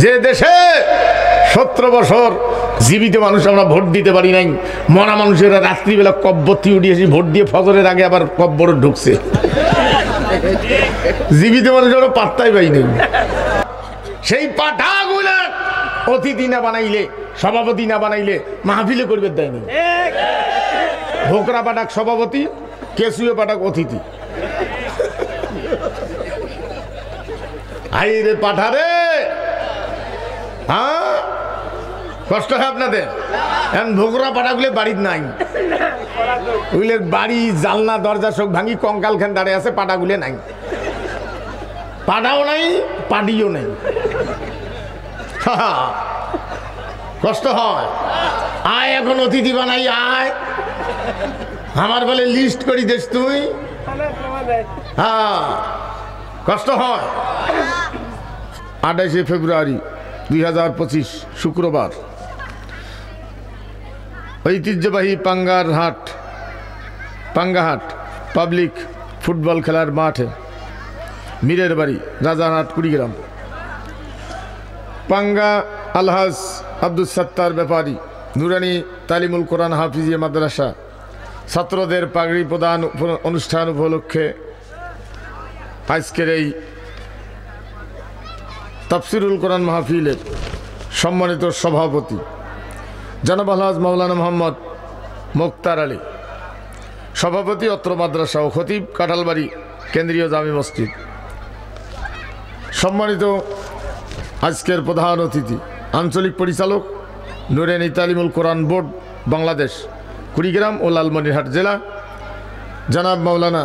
যে দেশে 17 বছর জীবিত মানুষ আমরা ভোট দিতে পারি নাই, মরা মানুষেরা রাত্রিবেলা কব্বরটি উঠিয়েছি ভোট দিয়ে ফজরের আগে আবার কব্বর ঢুকছে। জীবিত মানুষেরা পাত্তাই পাই নাই। সেই পাঠাগুলা অতিথি না বানাইলে, সভাপতি না বানাইলে মাহফিলে করবে দেয়নি। ভোকরা পাঠাক সভাপতি, কেসুয়ে পাঠাক অতিথি। আই রে পাঠারে, হ্যাঁ কষ্ট হয় আপনাদের। এখন ভোকরা পাঠাগুলো বাড়ির নাই, ওইগুলো বাড়ি জালনা দরজা সব ভাঙি কঙ্কাল খান দাঁড়িয়ে আছে, পাঠাগুলো নাই। পাঠাও নাই, পাডিও নাই। কষ্ট হয়। আয় এখন অতিথি বানাই, আয় আমার বলে লিস্ট করি দেশ তুই। হ্যাঁ কষ্ট হয়। 28 ফেব্রুয়ারি 2025 শুক্রবার ঐতিহ্যবাহী পাঙ্গাহাট পাবলিক ফুটবল খেলার মাঠে মীরের বাড়ি রাজারহাট কুড়িগ্রাম পাঙ্গা আলহাজ আব্দুল সত্তার ব্যাপারী নুরানি তালিমুল কোরআন হাফিজিয়া মাদ্রাসা ছাত্রদের পাগড়ি প্রদান অনুষ্ঠান উপলক্ষে আজকের এই তাফসিরুল কোরআন মাহফিলের সম্মানিত সভাপতি জনাব আলহাজ মাওলানা মোহাম্মদ মুক্তার আলী, সভাপতি অত্র মাদ্রাসা ও খতিব কাঁঠালবাড়ি কেন্দ্রীয় জামি মসজিদ, সম্মানিত আজকের প্রধান অতিথি আঞ্চলিক পরিচালক নুরানি তালিমুল কোরআন বোর্ড বাংলাদেশ কুড়িগ্রাম ও লালমনিরহাট জেলা জনাব মাওলানা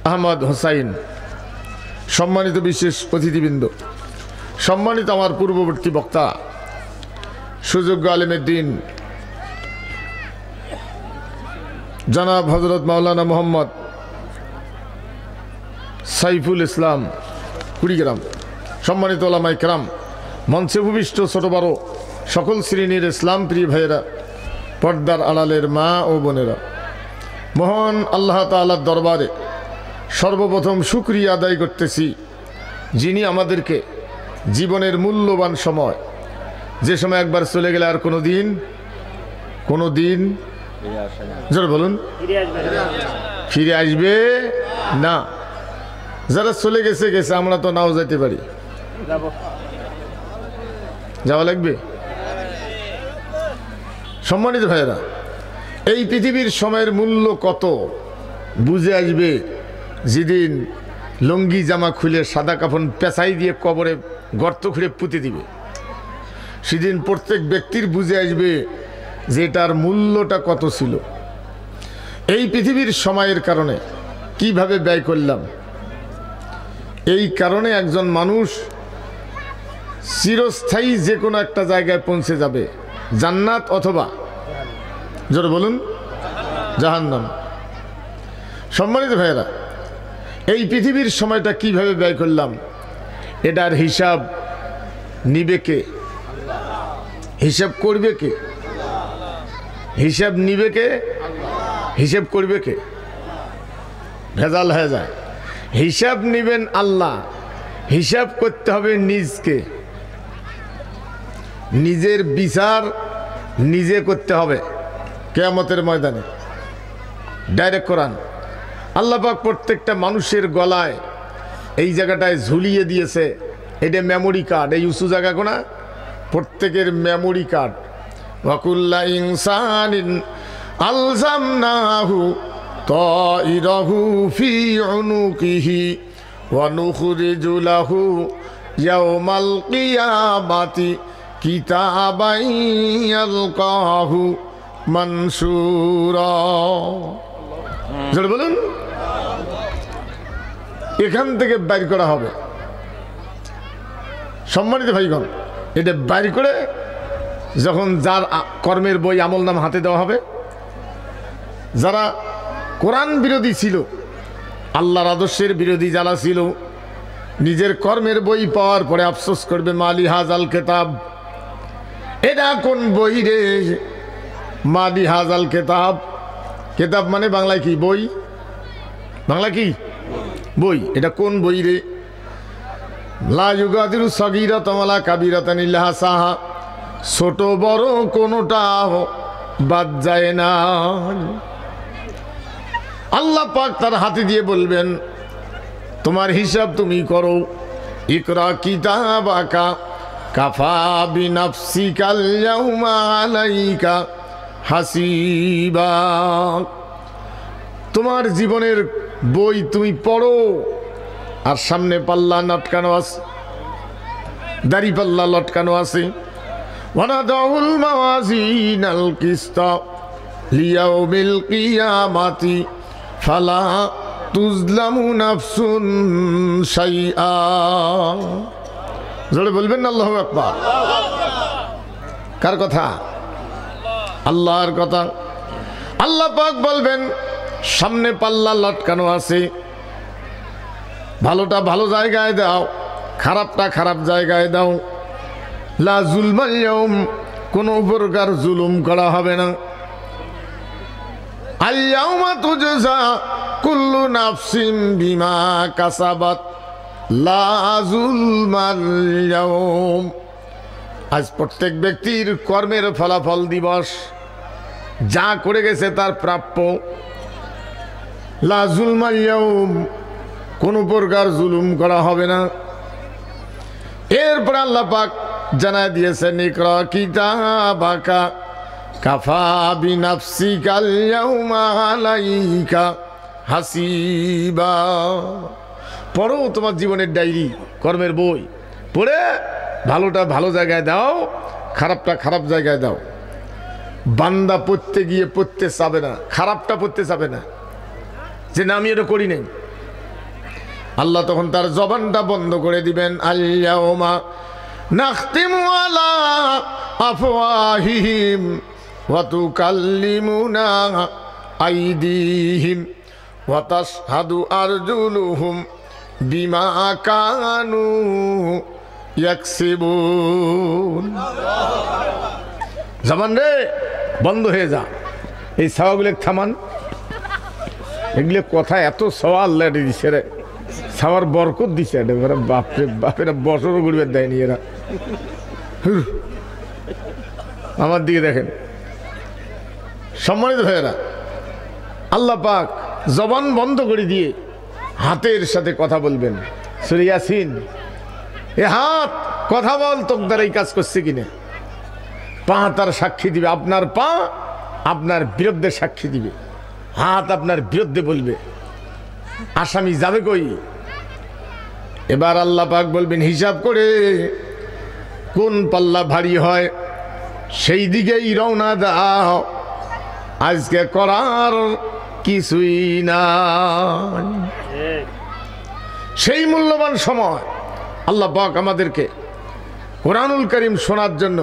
আহমদ হোসাইন, সম্মানিত বিশেষ অতিথিবৃন্দ, সম্মানিত আমার পূর্ববর্তী বক্তা সুযোগ্য আলেমের দিন জনাব হজরত মাওলানা মোহাম্মদ সাইফুল ইসলাম কুড়িগ্রাম, সম্মানিত ওলামায়ে কেরাম, মঞ্চে উপবিষ্ট ছোট বড় সকল শ্রেণীর ইসলাম প্রিয় ভাইয়েরা, পর্দার আড়ালের মা ও বোনেরা, মহান আল্লাহ তাআলার দরবারে সর্বপ্রথম শুকরিয়া আদায় করতেছি, যিনি আমাদেরকে জীবনের মূল্যবান সময়, যে সময় একবার চলে গেলে আর কোনো দিন জোরে বলুন ফিরে আসবে না। যারা চলে গেছে, আমরা তো নাও যেতে পারি, যাওয়া লাগবে। সম্মানিত ভাইয়েরা, এই পৃথিবীর সময়ের মূল্য কত বুঝে আসবে যেদিন লুঙ্গি জামা খুলে সাদা কাফন পেঁচাই দিয়ে কবরে গর্ত খুঁড়ে পুঁতে দিবে। সেদিন প্রত্যেক ব্যক্তির বুঝে আসবে যে এটার মূল্যটা কত ছিল। এই পৃথিবীর সময়ের কারণে কিভাবে ব্যয় করলাম, এই কারণে একজন মানুষ চিরস্থায়ী যে কোনো একটা জায়গায় পৌঁছে যাবে, জান্নাত অথবা জোরে বলুন জাহান্নাম। সম্মানিত ভাইয়েরা, এই পৃথিবীর সময়টা কিভাবে ব্যয় করলাম, এটার হিসাব নিবে কে, হিসাব করবে কে, হিসাব নিবে কে, হিসাব করবে কে? ভেজাল হয়ে যায়। হিসাব নিবেন আল্লাহ, হিসাব করতে হবে নিজকে, নিজের বিচার নিজে করতে হবে কিয়ামতের ময়দানে। ডাইরেক্ট কোরআন আল্লাহ পাক প্রত্যেকটা মানুষের গলায় এই জায়গাটায় ঝুলিয়ে দিয়েছে, এটা মেমোরি কার্ড। এই উঁচু জায়গা কোনা প্রত্যেকের মেমোরি কার্ড। ওয়াকুল্লা ইনসানিন আলজামনাহু তাইরাহু ফি উনুকিহি ওয়া নুখরিজু লাহু ইয়াওমাল কিয়ামাতি কিতাবান ইয়ালকাহু মানসুরা। জোরে বলুন। এখান থেকে বাইর করা হবে। সম্মানিত ভাইগণ, এটা বাইর করে যখন যার কর্মের বই আমল নাম হাতে দেওয়া হবে, যারা কোরআন বিরোধী ছিল, আল্লাহর আদর্শের বিরোধী যারা ছিল, নিজের কর্মের বই পাওয়ার পরে আফসোস করবে, মালি হাজাল কেতাব, এটা কোন বই রে? মালি হাজাল কেতাব, কেতাব মানে বাংলায় কি? বই। বাংলা কি? বই। এটা কোন বই রে? লা ইউগাদিরু সগীরাতান ওয়ালা কাবীরাতান ইল্লা হাসাহা, ছোট বড় কোনোটা বাদ যায় না। আল্লাহ পাক তার হাতে দিয়ে বলবেন তোমার হিসাব তুমি করো। ইকরা কিতাবাকা কাফা বিনাফসিকাল ইয়াউমা আলাইকা হাসিবা, তোমার জীবনের বই তুমি পড়ো। আর সামনে পাল্লা লটকানো আছে, দাড়ি পাল্লা লটকানো আছে। ওয়ানাদাউল মাওয়াজিনাল কিসতা লিয়াউমিল কিয়ামাতি ফালা তুজলামু নাফসুন শাইআ। জোরে বলবেন না আল্লাহু আকবার। কার কথা? আল্লাহর কথা। আল্লাহ পাক বলবেন সামনে পাল্লা লটকানো আছে, ভালোটা ভালো জায়গায় দাও, খারাপটা খারাপ জায়গায় দাও। লা যুলমাল ইয়াউম, কোনো প্রকার জুলুম করা হবে না। আল ইয়াউমা তুজজা কুল্লু নাফসিন বিমা কাসাবাত লা যুলমাল ইয়াউম। আজ প্রত্যেক ব্যক্তির কর্মের ফলাফল দিবস, যা করে গেছে তার প্রাপ্য। লা যুলমাল ইয়াউম, কোনো প্রকার জুলুম করা হবে না। এরপর আল্লাহ পাক জানায় দিয়েছেন ইকরা কিতাবাকা কাফা বিনাফসিকাল ইয়াউমা আলাইকা হাসিবা। পড়ো তোমার জীবনের ডায়েরি, কর্মের বই পড়ে ভালোটা ভালো জায়গায় দাও, খারাপটা খারাপ জায়গায় দাও। বান্দা পড়তে গিয়ে পড়তে চাবে না, খারাপটা পড়তে চাবে না, যে না আমি এটা করি নাই। আল্লাহ তখন তার জবানটা বন্ধ করে দিবেন। আল-ইয়াউমা নাখতিমু আলা আফওয়াহিহিম ওয়া তুকাল্লিমুনা আইদিহিম ওয়া তাশহাদু আরজুলুহুম বিমা কানু ইয়াকসিবুন। জবান রে বন্ধ হয়ে যা, এই সাওয়াগুলো থামান। এগুলো কথা এত সওয়া আল্লাহ দিছে রে, সাওয়ার বরকত দিছে। বাপরে বাপেরা বছরও ঘুরবে দেয়নি এরা। আমার দিকে দেখেন সম্মানিত ভাইয়েরা, আল্লাহ পাক জবান বন্ধ করে দিয়ে হাতের সাথে কথা বলবেন। সূরা ইয়াসিন, এ হাত কথা বল, তোর দ্বারা এই কাজ করছে কিনা। পা তার সাক্ষী দিবে, আপনার পা আপনার বিরুদ্ধে সাক্ষী দিবে, হাত আপনার বিরুদ্ধে বলবে। আসামি যাবে কই? এবার আল্লাহ পাক বলবেন হিসাব করে কোন পাল্লা ভারী হয় সেই দিকেই রওনা দাও, আজকে করার কিছুই না। সেই মূল্যবান সময় আল্লাহ পাক আমাদেরকে কোরআনুল কারীম শোনার জন্য,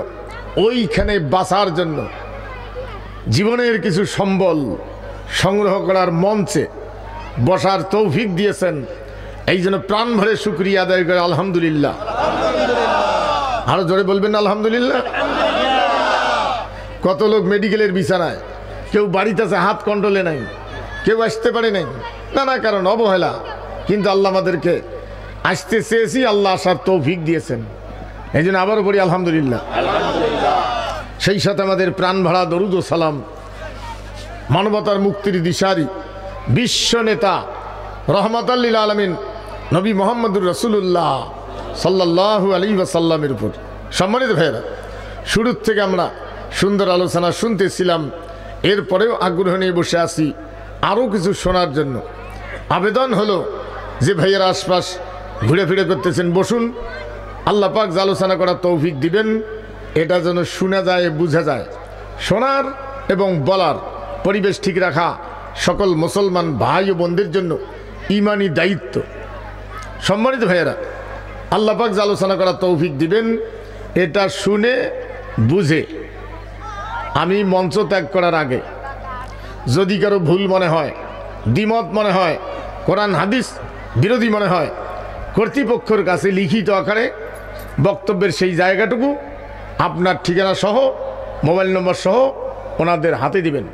ওইখানে বাঁচার জন্য জীবনের কিছু সম্বল সংগ্রহ করার মঞ্চে বসার তৌফিক দিয়েছেন। এই জন্য প্রাণ ভরে শুকরিয়া আদায় করে আলহামদুলিল্লাহ। আরো জোরে বলবেন আলহামদুলিল্লাহ। কত লোক মেডিকেলের বিছানায়, কেউ বাড়িতে আছে হাত কন্ট্রোলে নাই, কেউ আসতে পারে নাই, নানা কারণ অবহেলা, কিন্তু আল্লাহ আমাদেরকে আসতে চেয়েছি, আল্লাহ আসার তৌফিক দিয়েছেন। এই জন্য আবারও বলি আলহামদুলিল্লাহ। সেই সাথে আমাদের প্রাণ ভরা দরুদ ও সালাম মানবতার মুক্তির দিশারি বিশ্ব নেতা রহমাতাল লিল আলামিন নবী মুহাম্মদুর রাসূলুল্লাহ সাল্লাল্লাহু আলাইহি ওয়াসাল্লামের উপর। সম্মানিত ভাইয়েরা, শুরুর থেকে আমরা সুন্দর আলোচনা শুনতেছিলাম, এরপরেও আগ্রহ নিয়ে বসে আছি আরও কিছু শোনার জন্য। আবেদন হলো যে ভাইয়েরা আশপাশ ঘুরে ফিরে করতেছেন, বসুন। আল্লাহ পাক যে আলোচনা করার তৌফিক দিবেন, এটা যেন শোনা যায়, বোঝা যায়। শোনার এবং বলার পরিবেশ ঠিক রাখা সকল মুসলমান ভাই ও বোনদের জন্য ইমানি দায়িত্ব। সম্মানিত ভাইয়েরা, আল্লাহ পাক যে আলোচনা করার তৌফিক দিবেন, এটা শুনে বুঝে আমি মঞ্চ ত্যাগ করার আগে যদি কারো ভুল মনে হয়, দ্বিমত মনে হয়, কোরআন হাদিস বিরোধী মনে হয়, কর্তৃপক্ষের কাছে লিখিত আকারে বক্তব্যের সেই জায়গাটুকু আপনার ঠিকানা সহ মোবাইল নম্বর সহ ওনাদের হাতে দিবেন।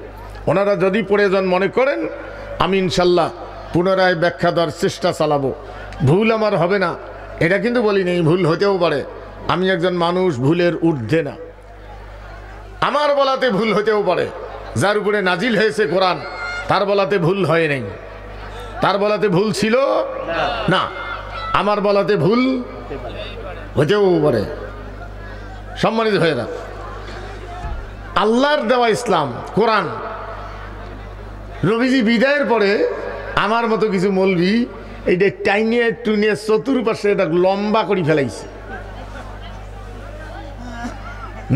ওনারা যদি প্রয়োজন মনে করেন, আমি ইনশাল্লাহ পুনরায় ব্যাখ্যা দেওয়ার চেষ্টা চালাবো। ভুল আমার হবে না, এটা কিন্তু বলিনি, ভুল হতেও পারে, আমি একজন মানুষ, ভুলের ঊর্ধ্বে না। আমার বলাতে ভুল হতেও পারে, যার উপরে নাজিল হয়েছে কোরআন তার বলাতে ভুল হয় নাই, তার বলাতে ভুল ছিল না, আমার বলাতে ভুল হতেও পারে। সম্মানিত ভাইয়েরা, আল্লাহর দেওয়া ইসলাম কোরআন, রবিজি বিদায়ের পরে আমার মতো কিছু মৌলবি এইটা টাইনিয়ে টুনিয়ে চতুর্পাশে এটা লম্বা করে ফেলাইছে।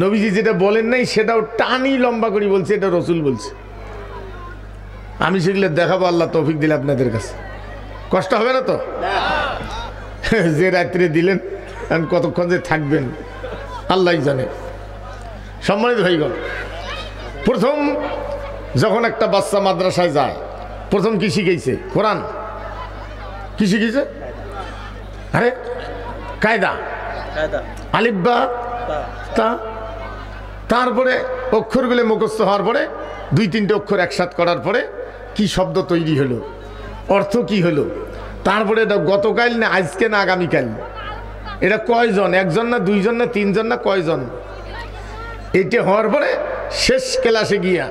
নবীজি যেটা বলেন নাই সেটাও টানি লম্বা করে বলছে, এটা রসুল বলছে। আমি সেগুলো দেখাবো, আল্লাহ তৌফিক দিলে আপনাদের কাছে। কষ্ট হবে না তো? যে রাত্রে দিলেন কতক্ষণ যে থাকবেন আল্লাহ জানে। সম্মানিত ভাইগণ, প্রথম যখন একটা বাচ্চা মাদ্রাসায় যায়, প্রথম কি শিখেছে? কোরআন। কি শিখেছে? আরে কায়দা, আলিফ বা তা। তারপরে অক্ষরগুলো মুখস্থ হওয়ার পরে 2-3টে অক্ষর একসাথ করার পরে কি শব্দ তৈরি হলো, অর্থ কি হলো, তারপরে এটা গতকাল না আজকে না আগামীকাল, এটা কয়জন, একজন না দুইজন না তিনজন না কয়জন, এইটা হওয়ার পরে শেষ ক্লাসে গিয়া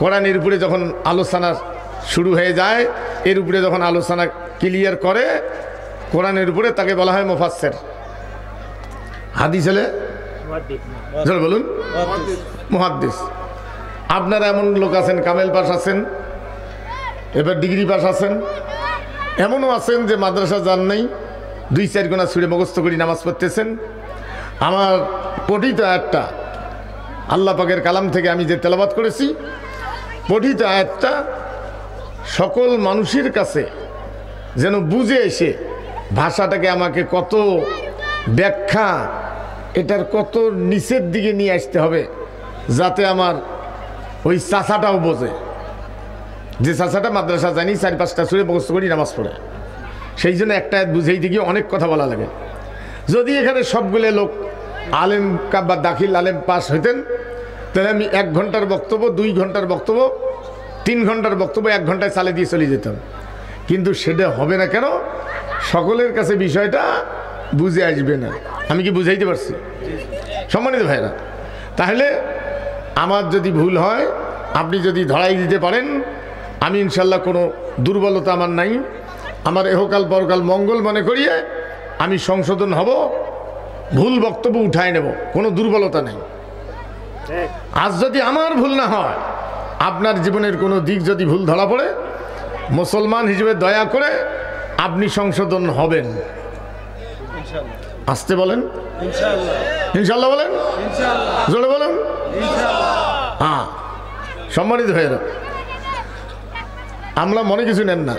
কোরআনের উপরে যখন আলোচনা শুরু হয়ে যায়, এর উপরে যখন আলোচনা ক্লিয়ার করে কোরআনের উপরে, তাকে বলা হয় মুফাসসির। হাদিস হলে বলুন মুহাদ্দিস। আপনারা এমন লোক আছেন কামেল পাস আছেন, এবার ডিগ্রি পাস আছেন, এমনও আছেন যে মাদ্রাসা যান নাই, 2-4 গোনা ছুঁড়ে মুখস্থ করে নামাজ পড়তেছেন। আমার পঠিত আয়াতটা আল্লাহ পাকের কালাম থেকে আমি যে তেলাওয়াত করেছি, পঠিত আয়াতটা সকল মানুষের কাছে যেন বুঝে এসে ভাষাটাকে আমাকে কত ব্যাখ্যা, এটার কত নিচের দিকে নিয়ে আসতে হবে, যাতে আমার ওই চাচাটাও বোঝে, যে চাচাটা মাদ্রাসা জানি 4-5টা ছুঁড়ে মুখস্থ করি নামাজ পড়ে। সেই জন্য একটা বুঝাইতে গিয়ে অনেক কথা বলা লাগে। যদি এখানে সবগুলো লোক আলেম বা দাখিল আলেম পাস হইতেন, তাহলে আমি 1 ঘন্টার বক্তব্য, 2 ঘন্টার বক্তব্য, 3 ঘন্টার বক্তব্য 1 ঘন্টায় চালে দিয়ে চলে যেতাম। কিন্তু সেটা হবে না কেন? সকলের কাছে বিষয়টা বুঝে আসবে না। আমি কি বুঝাইতে পারছি? সম্মানিত ভাইরা, তাহলে আমার যদি ভুল হয়, আপনি যদি ধরাই দিতে পারেন, আমি ইনশাল্লাহ কোনো দুর্বলতা আমার নাই, আমার এহকাল পরকাল মঙ্গল মনে করিয়ে আমি সংশোধন হব, ভুল বক্তব্য উঠায় নেব, কোনো দুর্বলতা নেই। আজ যদি আমার ভুল না হয়, আপনার জীবনের কোনো দিক যদি ভুল ধরা পড়ে, মুসলমান হিসেবে দয়া করে আপনি সংশোধন হবেন। আসতে বলেন ইনশাল্লাহ, বলেন জোরে বলেন হ্যাঁ। সম্মানিত ভাইয়েরা, আমরা মনে কিছু নেন না।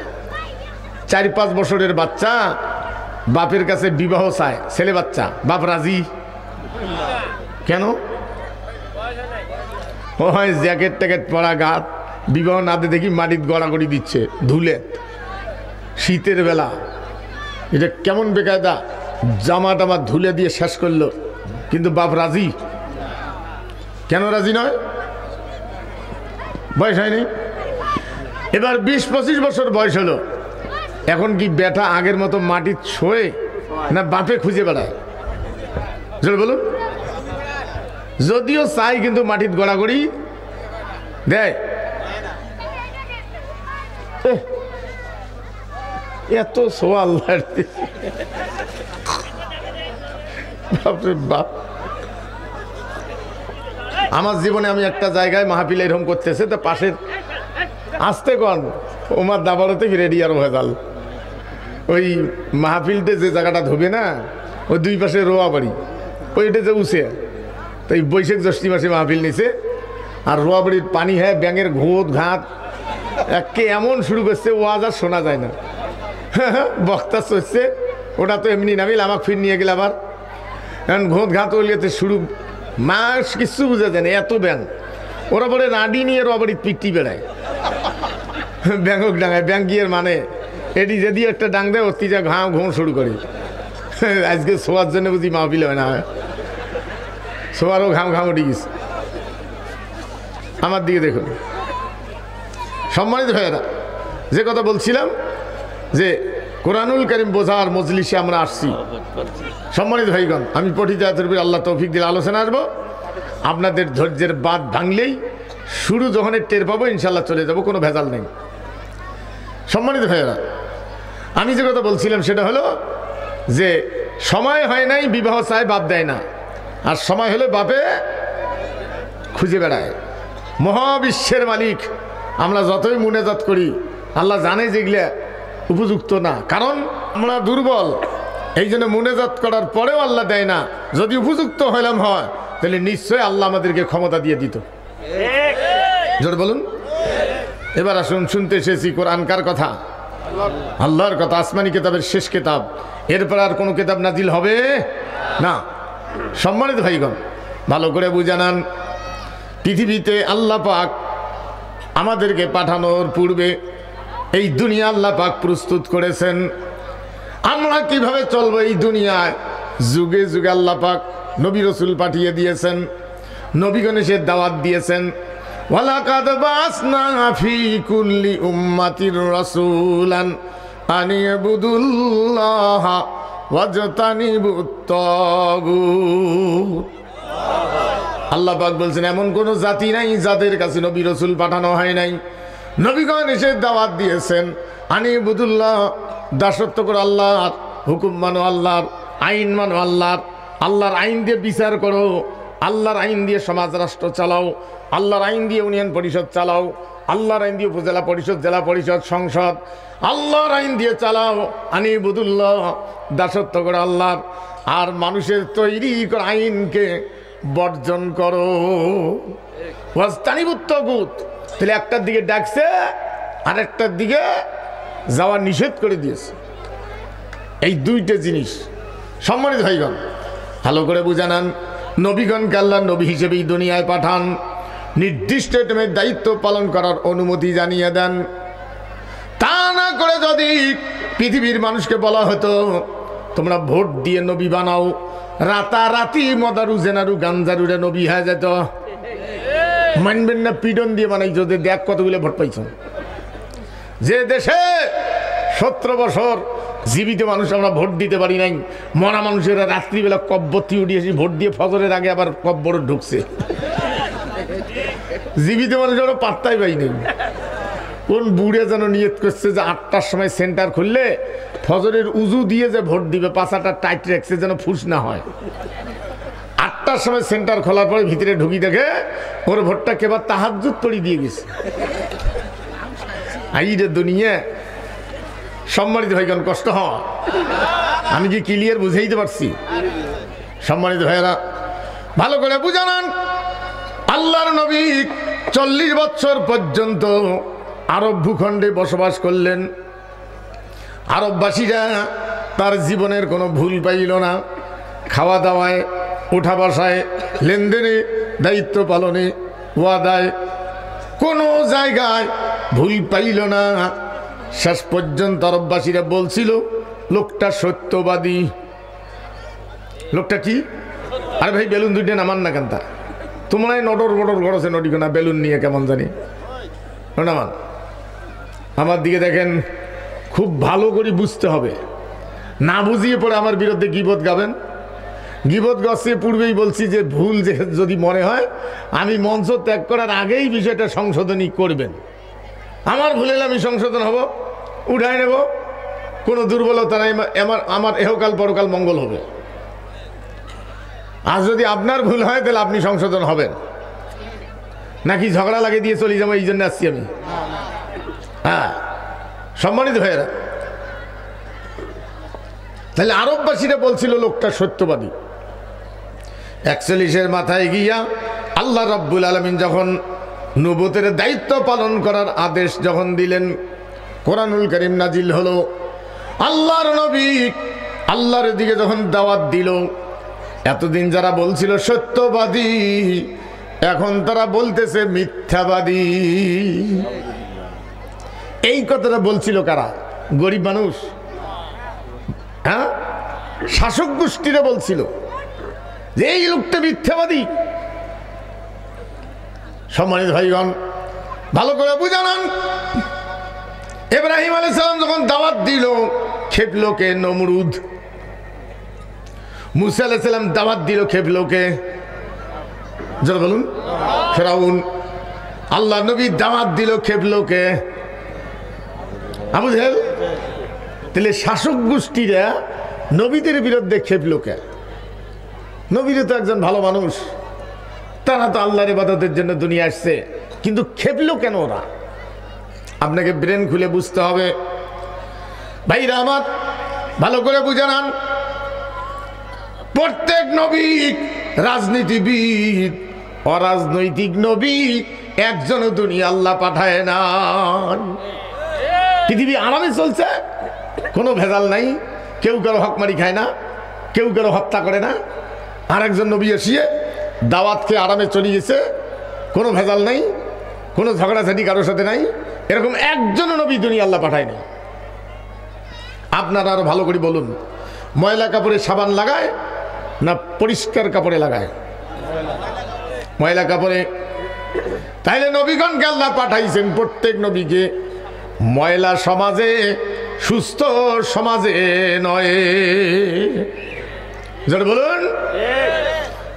4-5 বছরের বাচ্চা বাপের কাছে বিবাহ চায়, ছেলে বাচ্চা, বাপ রাজি কেন? ও হয় জ্যাকেট ট্যাকেট পরা গাত, বিবাহ না দিয়ে দেখি মাটির গড়াগড়ি দিচ্ছে ধুলে, শীতের বেলা। এটা কেমন বেকায়দা, জামা টামা ধুলে দিয়ে শেষ করলো, কিন্তু বাপ রাজি কেন? রাজি নয়, বয়স হয়নি। এবার 20-25 বছর বয়স হলো, এখন কি বেটা আগের মতো মাটির ছোঁয়ে না বাপে খুঁজে বেড়ায়? বলুন। যদিও চাই কিন্তু মাটির গড়াগড়ি দেয়। এত সোয়াল বাপরে বাপ। আমার জীবনে আমি একটা জায়গায় মাহফিল এরকম করতেছে, তো পাশের আসতে কন ওমার দাবারতে রেডি আর হয়ে যাল। ওই মাহফিলতে যে জায়গাটা ধোবে না, ওই 2 পাশে রোয়া বাড়ি, ওইটা যে উঠে, তো এই বৈশাখ জ্যৈষ্ঠী মাসে মাহফিল নিছে, আর রোয়া বাড়ির পানি হ্যাঁ ব্যাঙের ঘোত ঘাত একে এমন শুরু করছে, ওয়াজ আর শোনা যায় না। বক্তা চলছে, ওটা তো এমনি নামিল, আমাকে ফির নিয়ে গেলে আবার এখন ঘোত ঘাত ওইতে শুরু, মাস কিছু বুঝে যায় না, এত ব্যাং। ওরা বলে নাডি নিয়ে রোয়া বাড়ির পিটি বেড়ায়, ব্যাংক ডাঙায়, ব্যাঙ্কিয়ের মানে এটি যদি একটা ডাং দেয় অতি যা ঘাঁ ঘুম শুরু করে। আজকে শোয়ার জন্য বুঝি মাহফিল হয় না, শোয়ারও ঘাম ঘাম উঠে গেছে। আমার দিকে দেখুন। সম্মানিত ভাইয়েরা, যে কথা বলছিলাম যে কোরআনুল কারীম বোঝার মজলিসে আমরা আসছি। সম্মানিত ভাইগণ, আমি পঠিত আয়াতের উপর আল্লাহ তৌফিক দিলে আলোচনা আসবো। আপনাদের ধৈর্যের বাঁধ ভাঙলেই শুরু যখন টের পাবো ইনশাল্লাহ চলে যাব, কোনো ভেজাল নেই। সম্মানিত ভাইয়েরা, আমি যে কথা বলছিলাম সেটা হলো যে সময় হয় নাই বিবাহ চায় বাপ দেয় না, আর সময় হলে বাপে খুঁজে বেড়ায়। মহাবিশ্বের মালিক আমরা যতই মুনাজাত করি আল্লাহ জানে যেগুলা উপযুক্ত না, কারণ আমরা দুর্বল, এই জন্য মুনাজাত করার পরেও আল্লাহ দেয় না। যদি উপযুক্ত হইলাম হয় তাহলে নিশ্চয়ই আল্লাহ আমাদেরকে ক্ষমতা দিয়ে দিত। জোরে বলুন। এবার আসুন, শুনতে এসেছি কোরআনকার কথা, আল্লাহর কথা, আসমানি কিতাবের শেষ কিতাব, এরপর আর কোনো কিতাব নাজিল হবে না। সম্মানিত ভাইগণ, ভালো করে বুঝানান, পৃথিবীতে আল্লাহ পাক আমাদেরকে পাঠানোর পূর্বে এই দুনিয়া আল্লাহ পাক প্রস্তুত করেছেন। আমরা কিভাবে চলবো এই দুনিয়ায়, যুগে যুগে আল্লাহ পাক নবী রাসূল পাঠিয়ে দিয়েছেন, নবীগণ এসে দাওয়াত দিয়েছেন। ওয়ালাকাদ বাসনা ফি কুল্লি উম্মাতির রাসূলান আন ইবুদুল্লাহা ওয়াজতানিবুত তাগুত। আল্লাহ পাক বলছেন এমন কোন জাতি নাই যাদের কাছে নবী রাসূল পাঠানো হয় নাই। নবীগণ এসে দাওয়াত দিয়েছেন আন ইবুদুল্লাহ, দাসত্ব করো আল্লাহর হুকুম মানো, আল্লাহর আইন মানো, আল্লাহর আইন দিয়ে বিচার করো, আল্লাহর আইন দিয়ে সমাজ রাষ্ট্র চালাও, আল্লাহর আইন দিয়ে ইউনিয়ন পরিষদ চালাও, আল্লাহর আইন দিয়ে উপজেলা পরিষদ, জেলা পরিষদ, সংসদ, আল্লাহর আইন দিয়ে চালাও। আনিবুদুল্লাহ, দাসত্ব করো আল্লাহর, আর মানুষের তৈরি করা আইনকে বর্জন করো। ওয়াজতানিবুত তাগুত, তাহলে একটার দিকে ডাকছে আর একটার দিকে যাওয়া নিষেধ করে দিয়েছে। এই দুইটা জিনিস সম্মানিত ভাইগণ ভালো করে বুঝানান। নবীগণকে আল্লাহ নবী হিসেবেই দুনিয়ায় পাঠান, নির্দিষ্ট টাইমের দায়িত্ব পালন করার অনুমতি জানিয়ে দেন। তা না করে যদি পৃথিবীর মানুষকে বলা হতো তোমরা ভোট দিয়ে নবী বানাও, রাতারাতি মদারু জেনারু গাঞ্জারুরে নবী হয়ে যেত। মানবেন না? পিডন দিয়ে বানাইছো, দেখ কতগুলো ভোট পাইছ। যে দেশে 17 বছর জীবিত মানুষ আমরা ভোট দিতে পারি নাই, মরা মানুষেরা রাত্রিবেলা কব্বরতি উঠিয়েছি ভোট দিয়ে ফজরের আগে আবার কব্বর ঢুকছে। জীবিত মানুষ আমরা পাত্তাই পাই নাই। কোন বুড়ে যেন নিয়ত করছে যে 8টার সময় সেন্টার খুললে ফজরের উজু দিয়ে যে ভোট দিবে, পাছাটা টাইট রাখছে যেন ফুস না হয়। 8টার সময় সেন্টার খোলার পরে ভিতরে ঢুকি দেখে ওর ভোটটা কেবল তাহাজ্জুদ পড়ি দিয়ে গেছে। আইরে দুনিয়া। সম্মানিত ভাইগণ, কষ্ট হয়। আমি কি ক্লিয়ার বুঝাইতে পারছি? সম্মানিত ভাইয়েরা ভালো করে বুঝানান। আল্লাহর নবী 40 বছর পর্যন্ত আরব ভূখণ্ডে বসবাস করলেন। আরববাসীরা তার জীবনের কোনো ভুল পাইল না। খাওয়া দাওয়ায়, ওঠা বসায়, লেনদেনে, দায়িত্ব পালনে, ওয়াদায় কোনো জায়গায় ভুল পাইল না। শেষ পর্যন্ত আরববাসীরা বলছিল লোকটা সত্যবাদী। লোকটা কি? আরে ভাই বেলুন দুইটা নামান না কেন? তোমরাই নটর বটর গড়ছে নটিকোনা বেলুন নিয়ে কেমন জানি নামান। আমার দিকে দেখেন, খুব ভালো করে বুঝতে হবে, না বুঝিয়ে পরে আমার বিরুদ্ধে গীবত গাবেন। গীবত গাছে পূর্বেই বলছি যে ভুল যে যদি মনে হয় আমি মঞ্চ ত্যাগ করার আগেই বিষয়টা সংশোধনী করবেন। আমার ভুল হলে আমি সংশোধন হব, উঠাই নেব, কোনো দুর্বলতা নাই, আমার এহকাল পরকাল মঙ্গল হবে। আর যদি আপনার ভুল হয় তাহলে আপনি সংশোধন হবেন নাকি ঝগড়া লাগিয়ে দিয়ে চলে যাবো, এই জন্য আসছি আমি। হ্যাঁ সম্মানিত ভাইয়েরা, তাহলে আরববাসীরা বলছিল লোকটা সত্যবাদী। 41 মাথায় গিয়া আল্লাহ রাব্বুল আলামিন যখন নবুয়তের দায়িত্ব পালন করার আদেশ যখন দিলেন, কোরআনুল কারীম নাজিল হলো। আল্লাহর নবী আল্লাহর দিকে যখন দাওয়াত দিল, এতদিন যারা বলছিল সত্যবাদী, এখন তারা বলতেছে মিথ্যাবাদী। এই কথাটা বলছিল কারা? গরিব মানুষ, হ্যাঁ, শাসক গোষ্ঠীরা বলছিল যে এই লোকটা মিথ্যাবাদী। সম্মানিত ভাইগণ ভালো করে বুঝানান। ইব্রাহিম আলাইহিস সালাম যখন দাওয়াত দিল খেপলোকে নমরুদ। মুসা আলাইহিস সালাম দাওয়াত দিল খেপলোকে, যারা বলুন ফেরাউন। আল্লাহ নবী দাওয়াত দিল খেপলোকে আবু জেহেল। তাহলে শাসক গোষ্ঠীরা নবীদের বিরুদ্ধে খেপলোকে। নবীরা তো একজন ভালো মানুষ, তারা তো আল্লাহর ইবাদতের জন্য দুনিয়া আসছে, কিন্তু খেপলো কেন ওরা? আপনাকে ব্রেন খুলে বুঝতে হবে। ভাইরা আমার, ভালো করে বুঝে নেন, প্রত্যেক নবী রাজনীতিবিদ, অরাজনৈতিক নবী একজনও দুনিয়া আল্লাহ পাঠায় না। পৃথিবী আরামে চলছে, কোনো ভেজাল নাই, কেউ কারো হকমারি খায় না, কেউ কারো হত্যা করে না। আর একজন নবী এসিয়ে দাওয়াতকে আরামে চলে গেছে, কোনো ভেজাল নাই, কোনো ঝগড়াঝাটি কারোর সাথে নাই। এরকম একজন নবী দুনিয়া আল্লাহ পাঠায় না। আপনারা আরো ভালো করে বলুন, ময়লা কাপড়ে সাবান লাগায় না পরিষ্কার কাপড়ে লাগায়? ময়লা কাপড়ে। তাইলে নবীগণকে আল্লাহ পাঠাইছেন প্রত্যেক নবীকে ময়লা সমাজে, সুস্থ সমাজে নয়। বলুন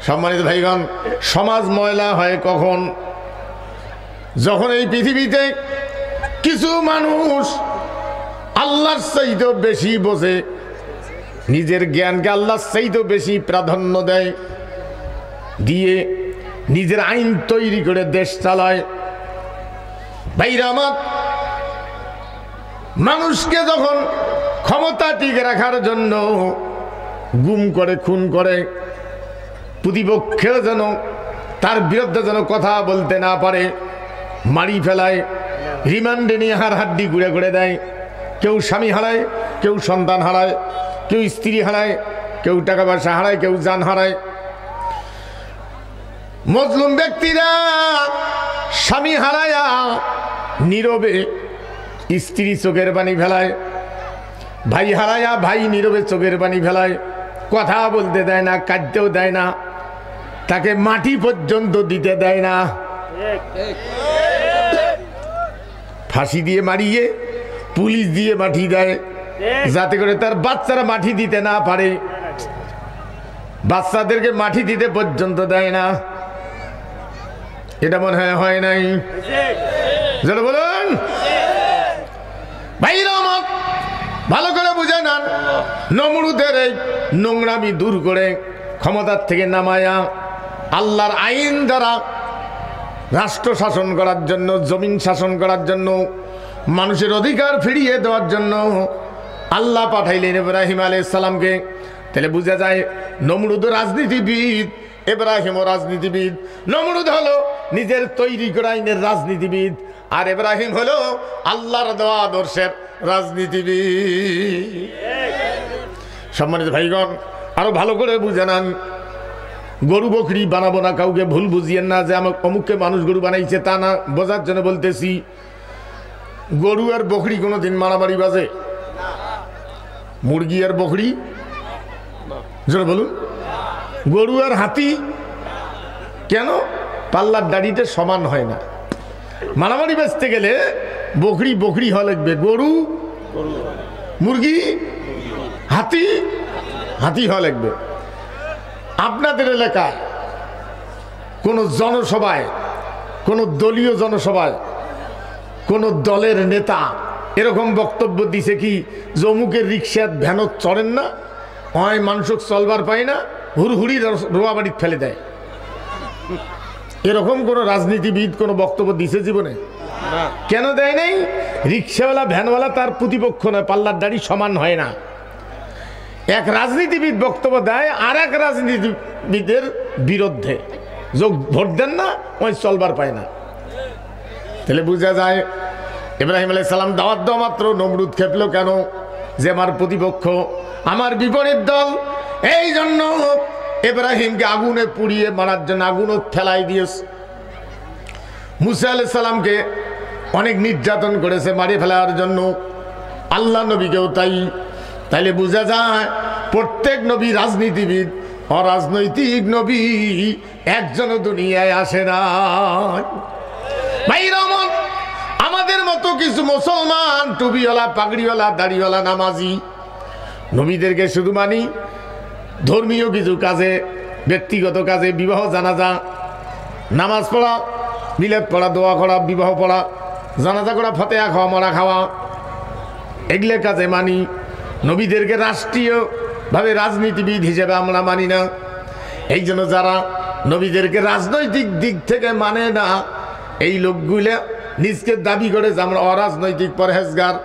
সম্মানিত ভাইগণ, সমাজ ময়লা হয় কখন? যখন এই পৃথিবীতে কিছু মানুষ আল্লাহর চাইতেও বেশি বোঝে, নিজের জ্ঞানকে আল্লাহর চাইতেও বেশি প্রাধান্য দেয়, দিয়ে নিজের আইন তৈরি করে দেশ চালায়। ভাইরা আমার, মানুষকে যখন ক্ষমতা টিকে রাখার জন্য গুম করে, খুন করে, প্রতিপক্ষের যেন তার বিরুদ্ধে যেন কথা বলতে না পারে, মারি ফেলায়, রিমান্ডে নিয়ে হাড্ডি ঘুরে ঘুরে দেয়। কেউ স্বামী হারায়, কেউ সন্তান হারায়, কেউ স্ত্রী হারায়, কেউ টাকা পয়সা হারায়, কেউ জান হারায়। মজলুম ব্যক্তিরা স্বামী হারায়া নীরবে স্ত্রী চোখের পানি ফেলায়, ভাই হারায়া ভাই নীরবে চোখের পানি ফেলায়, কথা বলতে দেয় না, কাঁদতেও দেয় না, তাকে মাটি পর্যন্ত দিতে দেয় না। ফাঁসি দিয়ে মারিয়ে পুলিশ দিয়ে মাটি দেয়, যাতে করে তার বাচ্চারা মাটি দিতে না পারে। বাচ্চাদেরকে মাটি দিতে পর্যন্ত দেয় না। এটা মনে হয় নাই? বলুন ভাইরা আমার, ভালো করে বুঝে নেন, নমরুদের এই নোংরামি দূর করে ক্ষমতার থেকে নামায়া আল্লাহর আইন দ্বারা রাষ্ট্র শাসন করার জন্য, জমিন শাসন করার জন্য, মানুষের অধিকার ফিরিয়ে দেওয়ার জন্য আল্লাহ পাঠাইলেন ইব্রাহিম আলাইহিস সালামকে। তাহলে বোঝা যায় নমরুদ রাজনীতিবিদ, ইব্রাহিমও রাজনীতিবিদ। নমরুদ হলো নিজের তৈরি করা আইনের রাজনীতিবিদ, আর ইব্রাহিম হলো আল্লাহর দেওয়া আদর্শের রাজনীতিবিদ। সম্মানিত ভাইগণ, আরো ভালো করে বুঝে নেন, গরু বকরি বানাবো না, কাউকে ভুল বুঝিয়েন না যে আমার অমুককে মানুষ গরু বানাইছে, তা না, বোঝার জন্য বলতেছি। গরু আর বকরি কোনোদিন মারামারি বাজে? মুরগি আর বকরি জোরে বলুন। গরু আর হাতি কেন? পাল্লার দাড়িতে সমান হয় না। মারামারি বাজতে গেলে বকরি বকরি হওয়া লাগবে, গরু মুরগি হাতি হাতি হওয়া লাগবে। আপনাদের এলাকায় কোনো জনসভায়, কোনো দলীয় জনসভায় কোনো দলের নেতা এরকম বক্তব্য দিছে কি, জমুকের রিক্সার ভ্যানত চড়েন না, হয় মানুষ চলবার পায় না, হুড়হুড়ি রোয়া বাড়ি ফেলে দেয়? এরকম কোনো রাজনীতিবিদ কোনো বক্তব্য দিছে জীবনে? কেন দেয় নাই? রিক্সাওয়ালা ভ্যানওয়ালা তার প্রতিপক্ষ নয়, পাল্লার দাড়ি সমান হয় না। এক রাজনীতিবিদ বক্তব্য দেয় আর এক রাজনীতিবিদের বিরুদ্ধে, যোগ ভোট দেন না, ওই চলবার পায় না। তাহলে বোঝা যায় ইব্রাহিম আলাইহিস সালাম দাওয়াত দেওয়া মাত্র নমরুদ খেপলো কেন? যে আমার প্রতিপক্ষ, আমার বিপরীত দল। এই জন্য ইব্রাহিমকে আগুনে পুড়িয়ে মারার জন্য আগুনও ফেলাই দিয়েছে। মুসা আলাইহিস সালামকে অনেক নির্যাতন করেছে মারিয়ে ফেলার জন্য, আল্লাহ নবীকেও তাই। তাইলে বোঝা যায় প্রত্যেক নবী রাজনীতিবিদ, অরাজনৈতিক নবী একজনও দুনিয়ায় আসে না। ভাইরা আমাদের মতো কিছু মুসলমান টুপিওয়ালা, পাগড়িওয়ালা, দাড়িওয়ালা, নামাজি নবীদেরকে শুধু মানি ধর্মীয় কিছু কাজে, ব্যক্তিগত কাজে, বিবাহ, জানাজা, নামাজ পড়া, মিলাদ পড়া, দোয়া করা, বিবাহ পড়া, জানাজা করা, ফাতিহা খাওয়া, মরা খাওয়া, এগুলো কাজে মানি। নবীদেরকে রাষ্ট্রীয়ভাবে রাজনীতিবিদ হিসেবে আমরা মানি না। এই জন্য যারা নবীদেরকে রাজনৈতিক দিক থেকে মানে না, এই লোকগুলো নিজকে দাবি করে যে আমরা অরাজনৈতিক পরহেজগার।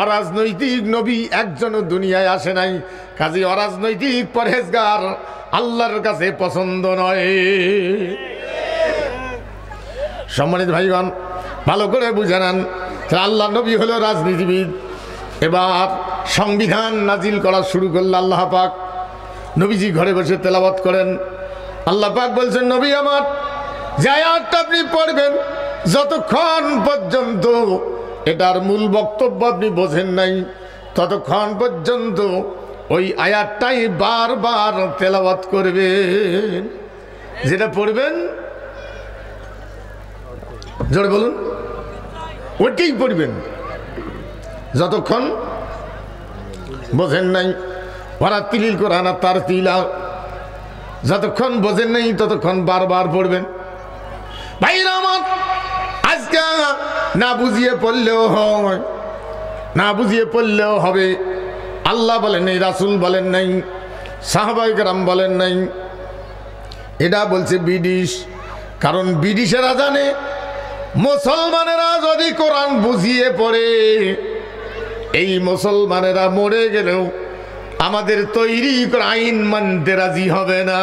অরাজনৈতিক নবী একজনও দুনিয়ায় আসে নাই, কাজী অরাজনৈতিক পরহেজগার আল্লাহর কাছে পছন্দ নয়। সম্মানিত ভাইগণ, ভালো করে বুঝে নেন, আল্লাহ নবী হলো রাজনীতিবিদ। এবার সংবিধান নাজিল করা শুরু করল আল্লাহ পাক। নবীজি ঘরে বসে তেলাওয়াত করেন। আল্লাহ পাক বলছেন, নবী আমার যে আয়াতটা আপনি পড়বেন, যতক্ষণ পর্যন্ত এটার মূল বক্তব্য আপনি বোঝেন নাই, ততক্ষণ পর্যন্ত ওই আয়াতটাই বারবার তেলাওয়াত করবেন। যেটা পড়বেন, জোরে বলুন, ওইটাই পড়বেন যতক্ষণ বোঝেন নাই। ওরা তিলিল কোরআন তার তিলা, যতক্ষণ বোঝেন নাই ততক্ষণ বারবার পড়বেন। ভাইরা আমার, আজকে না বুঝিয়ে পড়লেও হয়, না বুঝিয়ে পড়লেও হবে। আল্লাহ বলেন নাই, রাসূল বলেন নাই, সাহাবায়ে কেরাম বলেন নাই, এটা বলছে ব্রিটিশ। কারণ ব্রিটিশেরা জানে মুসলমানেরা যদি কোরআন বুঝিয়ে পড়ে, এই মুসলমানেরা মরে গেলেও আমাদের তৈরি করা আইন মানতে রাজি হবে না।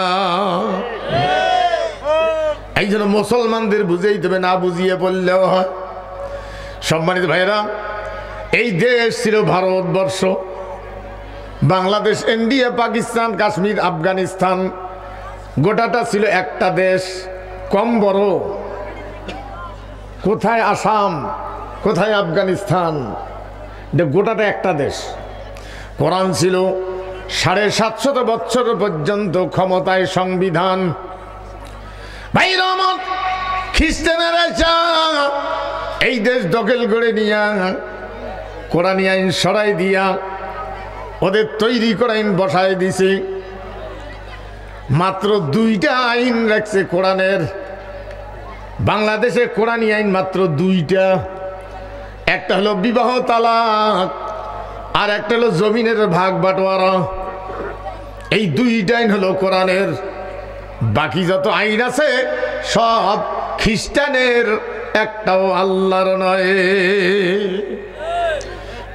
এই জন্য মুসলমানদের বুঝেই দেবে, না বুঝিয়ে বললেও হয়। সম্মানিত ভাইরা, এই দেশ ছিল ভারতবর্ষ, বাংলাদেশ, ইন্ডিয়া, পাকিস্তান, কাশ্মীর, আফগানিস্তান, গোটাটা ছিল একটা দেশ। কম বড়, কোথায় আসাম, কোথায় আফগানিস্তান, গোটাটা একটা দেশ। কোরআন ছিল 750 বছর পর্যন্ত ক্ষমতায় সংবিধান। ভাইরা আমার, খ্রিস্টানেরা এই দেশ দখল করে নিয়া কোরআনী আইন সরাই দিয়া ওদের তৈরি করা আইন বসায় দিছে। মাত্র 2টা আইন রাখছে কোরআনের। বাংলাদেশে কোরআনী আইন মাত্র 2টা। একটা হলো বিবাহ তালাক, আর একটা হলো জমিনের ভাগ বাটোয়ারা। এই 2টা আইন হলো কোরআনের। বাকি যত আইন আছে সব খ্রিস্টানের, একটাও আল্লাহর নয়।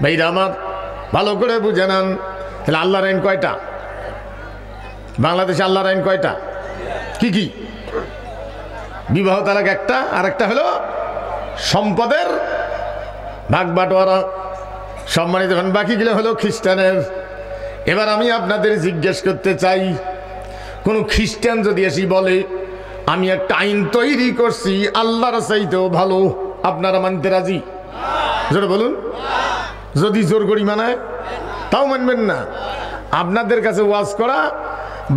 ভাইরা আমার, ভালো করে বুঝে নেন, তাহলে আল্লাহর আইন কয়টা? বাংলাদেশে আল্লাহর আইন কয়টা? কি কি? বিবাহ তালাক একটা, আর একটা হলো সম্পদের ভাগ বাটোয়ারা। সম্মানিত হন, বাকিগুলো হলো খ্রিস্টানের। এবার আমি আপনাদের জিজ্ঞেস করতে চাই, কোন খ্রিস্টান যদি এসে বলে আমি একটা আইন তৈরি করছি আল্লাহর চাইতেও ভালো, আপনারা মানতে রাজি? জোরে বলুন। যদি জোর করি মানায় তাও মানবেন না। আপনাদের কাছে ওয়াজ করা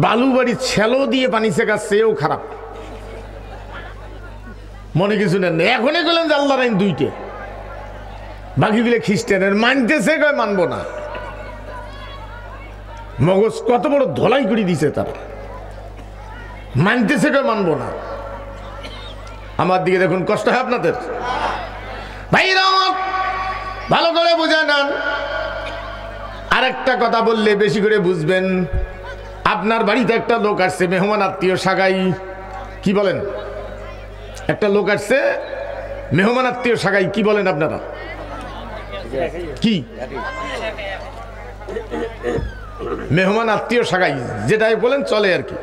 বালুবাড়ি ছেলো দিয়ে পানি শেখাচ্ছে, এও খারাপ। মনে কিছু নেন, এখনই বললেন যে আল্লাহর আইন 2টে, বাকিগুলো খ্রিস্টানের। মানতেছে কয় মানবো না। মগজ কত বড় ধলাই করে দিছে তারা। মানতেছে কয় মানবো না। আমার দিকে দেখুন, কষ্ট হয় আপনাদের? ভাইরা আমার, ভালো করে বুঝে নেন। আরেকটা কথা বললে বেশি করে বুঝবেন। আপনার বাড়িতে একটা লোক আসছে, মেহমান আত্মীয় সাগাই, কি বলেন? একটা লোক আসছে, মেহমান আত্মীয় সাগাই, কি বলেন আপনারা? কি মেহমান আত্মীয় সাগাই, যেটাই বলেন চলে আর কি।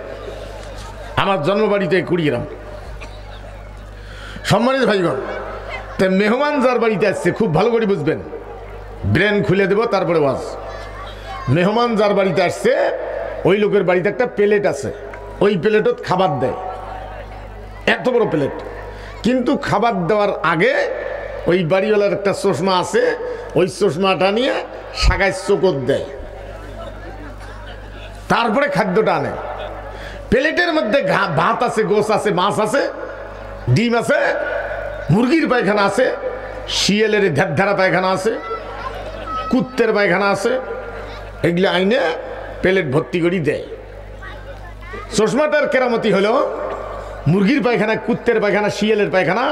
আমার জন্মবাড়িতে কুড়িগ্রাম। সম্মানিত ভাইগণ, তাই মেহমান যার বাড়িতে আসছে খুব ভালো করে বুঝবেন, ব্রেন খুলে দেব তারপরে ওয়াজ। মেহমান যার বাড়িতে আসছে ওই লোকের বাড়িতে একটা প্লেট আছে, ওই প্লেটত খাবার দেয়, এত বড় প্লেট। কিন্তু খাবার দেওয়ার আগে ওই বাড়িওয়ালার একটা চশমা আছে, ওই চশমাটা নিয়ে সাগায় চোকত দেয়, তারপরে খাদ্যটা আনে। প্লেটের মধ্যে ভাত আছে, গোস আছে, মাছ আছে, ডিম আছে, মুরগির পায়খানা আছে, শিয়ালের ধ্যারা পায়খানা আছে, কুত্তের পায়খানা আছে, এগুলো আইনে প্লেট ভর্তি করে দেয়। চশমাটার কেরামতি হলো মুরগির পায়খানা, কুত্তের পায়খানা, শিয়ালের পায়খানা,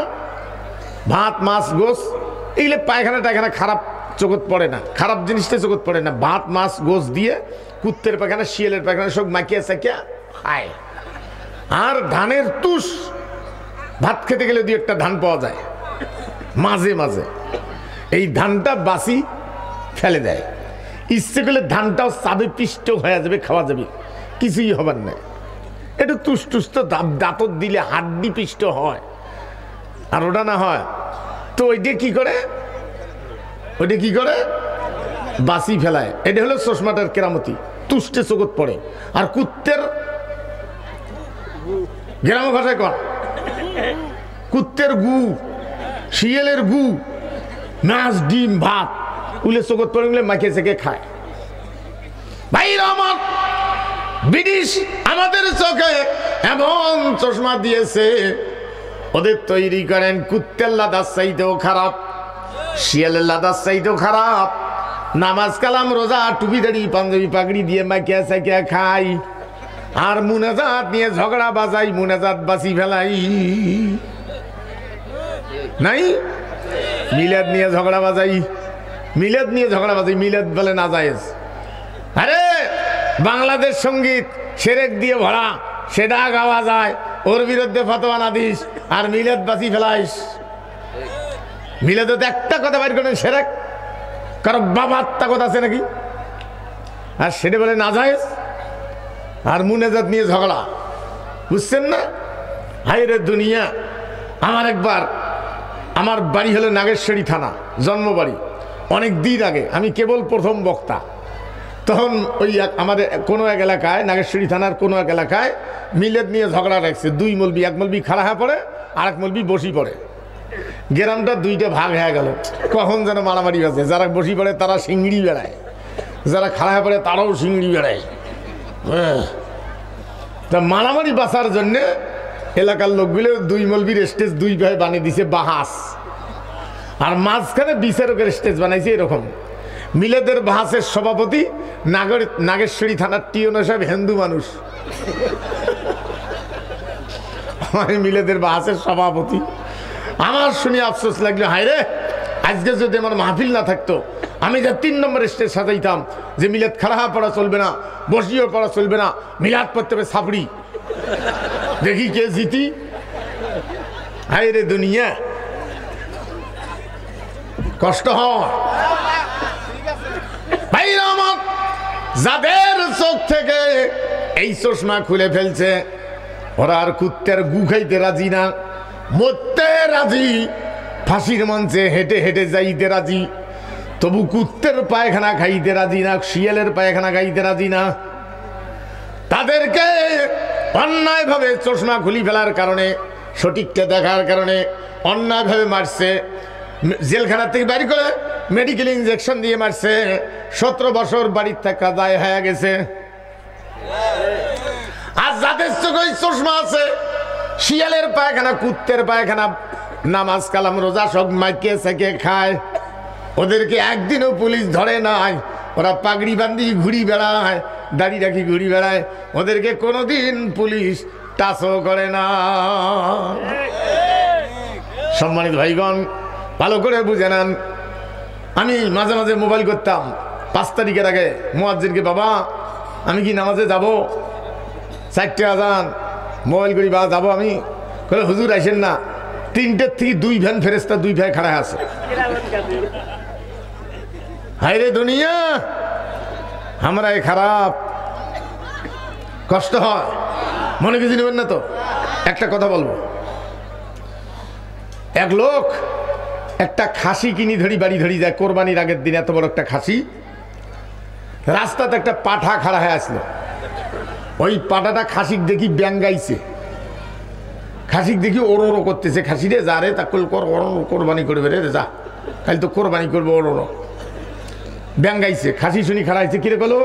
ভাত মাছ গোস, এইগুলো পায়খানা টায়খানা খারাপ চোখত পড়ে না, খারাপ জিনিসটা চোখত পড়ে না। ভাত মাছ গোস দিয়ে কুত্তের পায়খানা, শিয়ালের পায়খানা সব মাখিয়া চাকিয়া খায়। আর ধানের তুষ, ভাত খেতে গেলে দুই একটা ধান পাওয়া যায় মাঝে মাঝে, এই ধানটা বাসি ফেলে দেয়। ইচ্ছে করলে ধানটাও চাবে পিষ্ট হয়ে যাবে, খাওয়া যাবে, কিছুই হবার নাই। একটু তুষ টুস তো দাঁতত দিলে হাড্ডি পিষ্ট হয়, আর ওটা না হয় তো ওইটা কি করে, ওইটা কি করে বাসি ফেলায়। এটা হলো চশমাটার কেরামতি, তুষ্টে চোখত পড়ে। আর কুত্তের গ্রাম ভাষায় কর, কুত্তের গু, শিয়ালের গু, মাছ ডিম ভাত উলে চোখত পড়ে গেলে মাখিয়ে চেকে খায়। ভাইরা আমার, ব্রিটিশ আমাদের চোখে এমন চশমা দিয়েছে, ওদের তৈরি করেন কুত্তের লাদার চাইতেও খারাপ, শিয়ালের লাদার চাইতেও খারাপ। নামাজ কালাম রোজা টুপি দাড়ি পাঞ্জাবি পাগড়ি দিয়ে মাখিয়া চাকিয়া খাই, আর মুনাজাত নিয়ে ঝগড়া বাজাই, মুনাজাত বাসি ফেলাই। নাই মিলাদ নিয়ে ঝগড়া বাজাই, মিলাদ নিয়ে ঝগড়া বাজাই, মিলাদ বলে না জায়েজ। আরে বাংলাদেশ সঙ্গীত সেরেক দিয়ে ভরা, সেটা গাওয়া যায়, ওর বিরুদ্ধে ফতোয়া না দিস, আর মিলাদ বাসি ফেলাইস। মিলাদ একটা কথা বাইর করেন সেরেক, কারো বাবা আত্মা কথা আছে নাকি, আর সেটা বলে না জায়েজ, আর মুনাজাত নিয়ে ঝগড়া, বুঝছেন না? হায়রে দুনিয়া। আমার একবার, আমার বাড়ি হলো নাগেশ্বরী থানা, জন্মবাড়ি, অনেক দিন আগে, আমি কেবল প্রথম বক্তা। তখন ওই আমাদের কোনো এক এলাকায়, নাগেশ্বরী থানার কোনো এক এলাকায় মিলাদ নিয়ে ঝগড়া রাখছে। দুই মলবি, এক মলবি খাড়া হয়ে পড়ে, আর এক মলবি বসি পড়ে। গ্রামটা দুইটা ভাগ হয়ে গেল, কখন যেন মারামারি আছে। যারা বসি পড়ে তারা সিংড়ি বেড়ায়, যারা খাড়া হয়ে পড়ে তারাও সিংড়ি বেড়ায়। তা মারামারি বাঁচার জন্যে এলাকার লোকগুলো দুই মলবির স্টেজ দুই ভাই বানিয়ে দিছে বাহাস, আর মাঝখানে বিচারকের স্টেজ বানাইছে এরকম। মিলাদের বাহাসের সভাপতি নাগেশ্বরী থানার টিওনো সাহেব হিন্দু মানুষ, মিলাদের বাহাসের সভাপতি। আমার শুনে আফসোস লাগলো, হায় রে, আজকে যদি আমার মাহফিল না থাকতো, আমি যা 3 নম্বর স্টেজ সাজাইতাম যে মিলাদ খাড়া পড়া চলবে না, বসিও পড়া চলবে না, মিলাদ পড়তে হবে সাপড়ি, দেখি কে জিতি। হায় রে দুনিয়া, কষ্ট হয়। ভাইরা আমার, যাদের চোখ থেকে এই চশমা খুলে ফেলছে, ওরা আর কুত্তের গু খাইতে রাজি না, মরতে রাজি, ফাঁসির মঞ্চে হেঁটে হেঁটে যাইতে রাজি, তবু কুত্তের পায়খানা খাইতে রাজি না, শিয়ালের পায়খানা খাইতে রাজি না। তাদেরকে অন্যায়ভাবে চশমা খুলি ফেলার কারণে, সঠিকটা দেখার কারণে অন্যায়ভাবে মারছে, জেলখানা থেকে বাড়ি করে মেডিকেল ইনজেকশন দিয়ে মারছে। 17 বছর বাড়ির থাকা দায় হয়ে গেছে। আর যাদের চোখে চশমা আছে, শিয়ালের পায়খানা, কুত্তের পায়খানা, নামাজ কালাম রোজা সব মাইকে সেকে খায়, ওদেরকে একদিনও পুলিশ ধরে নাই। ওরা পাগড়ি বান্ধি ঘুরি বেড়ায়, দাড়ি রাখি ঘুরি বেড়ায়, ওদেরকে কোনোদিন পুলিশ টাচও করে না। সম্মানিত ভাইগণ, ভালো করে বুঝে নেন। আমি মাঝে মাঝে মোবাইল করতাম 5 তারিখের আগে মুয়াজ্জিনকে, বাবা আমি কি নামাজে যাব, 4টে আজান, মোবাইল করি, বা যাবো আমি, বলে হুজুর আসেন না, 3টের থেকে 2 ভ্যান ফেরেস্তা 2 ভাই খাড়া আছে। হায় রে দুনিয়া, আমরা খারাপ, কষ্ট হয়, মনে কিছু নেবেন না তো। একটা কথা বলবো, এক লোক একটা খাসি কিনি ধরি বাড়ি ধরি যায়, কোরবানির আগের দিন এত বড় একটা খাসি, রাস্তাতে একটা পাঠা খাড়া হয়ে আসলো। ওই পাঠাটা খাসিক দেখি ব্যাঙ্গাইছে, খাসিক দেখি ওড়ো ওড়ো করতেছে, খাসি রে যা রে তা কোরবানি করবে রে, যা খালি তো কোরবানি করবো, ওড়ো ওড়ো ব্যাঙ্গাইছে। খাসি শুনি খাড়াইছে, কিরে কলো,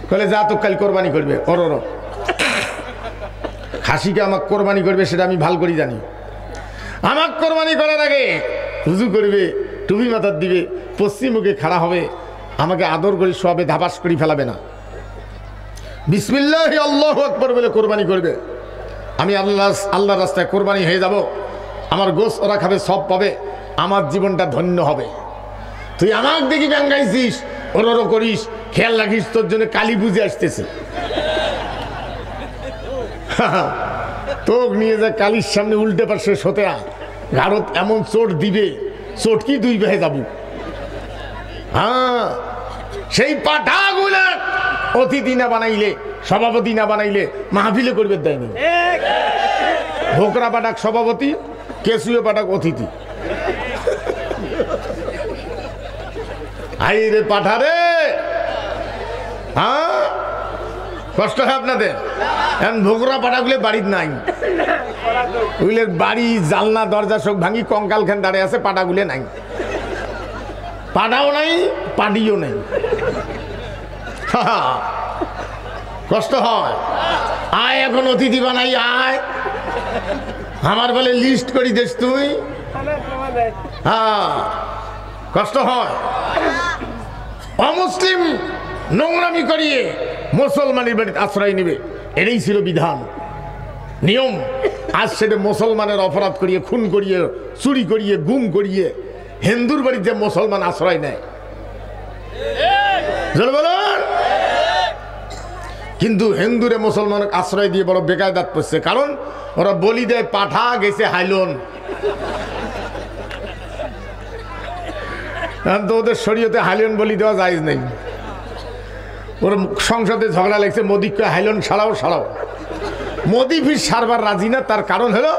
কলে যা তো কাল কোরবানি করবে, ওড়ো ওড়ো। খাসিকে আমাকে কোরবানি করবে সেটা আমি ভাল করি জানি। আমাকে কোরবানি করার আগে উজু করবে, টুপি মাথার দিবে, পশ্চিম মুখে খাড়া হবে, আমাকে আদর করে সবে ধাপাস করে ফেলাবে না। বিসমিল্লাহি আল্লাহু আকবার বলে কোরবানি করবে। আমি আল্লাহর রাস্তায় কোরবানি হয়ে যাব, আমার গোশ ওরা খাবে, সব পাবে, আমার জীবনটা ধন্য হবে। তুই আমাকে দেখি ব্যাঙ্গাইছিস, ওরও করিস, খেয়াল রাখিস, তোর জন্য কালী পুজো আসতেছে। তোকে নিয়ে যা কালীর সামনে উল্টে পারছে সতেয়া গাড়ত এমন চোট দিবে, চোট কি দুই ভাই যাব। হ্যাঁ, সেই পাঠাগুলা অতিথি না বানাইলে, সভাপতি না বানাইলে মাহফিলে করবে দেয়নি। ভোকরা পাঠাক সভাপতি, কেসুয়ে পাঠাক অতিথি। আই রে পাঠারে, হ্যাঁ কষ্ট হয় আপনাদের। এখন ভোকরা পাঠাগুলো বাড়ির নাই, ওইগুলোর বাড়ি জালনা দরজা সব ভাঙি কঙ্কাল খান দাঁড়িয়ে আছে, পাঠাগুলো নাই, পাঠাও নাই, পাটিও নাই। কষ্ট হয়। আয় এখন অতিথি বানাই, আয় আমার বলে লিস্ট করি দেশ তুই। হ্যাঁ, কষ্ট হয়। অমুসলিম নোংরামি করিয়ে মুসলমানের বাড়িতে আশ্রয় নেবে, এটাই ছিল বিধান, নিয়ম। আজ সেটা মুসলমানের অপরাধ করিয়ে, খুন করিয়ে, চুরি করিয়ে, গুম করিয়ে হিন্দুর বাড়িতে মুসলমান আশ্রয় নেয়। কিন্তু হিন্দুরে মুসলমান আশ্রয় দিয়ে বড় বেকায়দাত পড়ছে, কারণ ওরা বলি দেয় পাঠা গেছে হাইলন। তো ওদের শরীয়তে হাইলন বলি দেওয়া জায়েজ নেই। ওর সংসদে ঝগড়া লাগছে, মোদিকে হাইলন ছাড়াও ছাড়াও। মোদি ফির সারবার রাজি না, তার কারণ হলো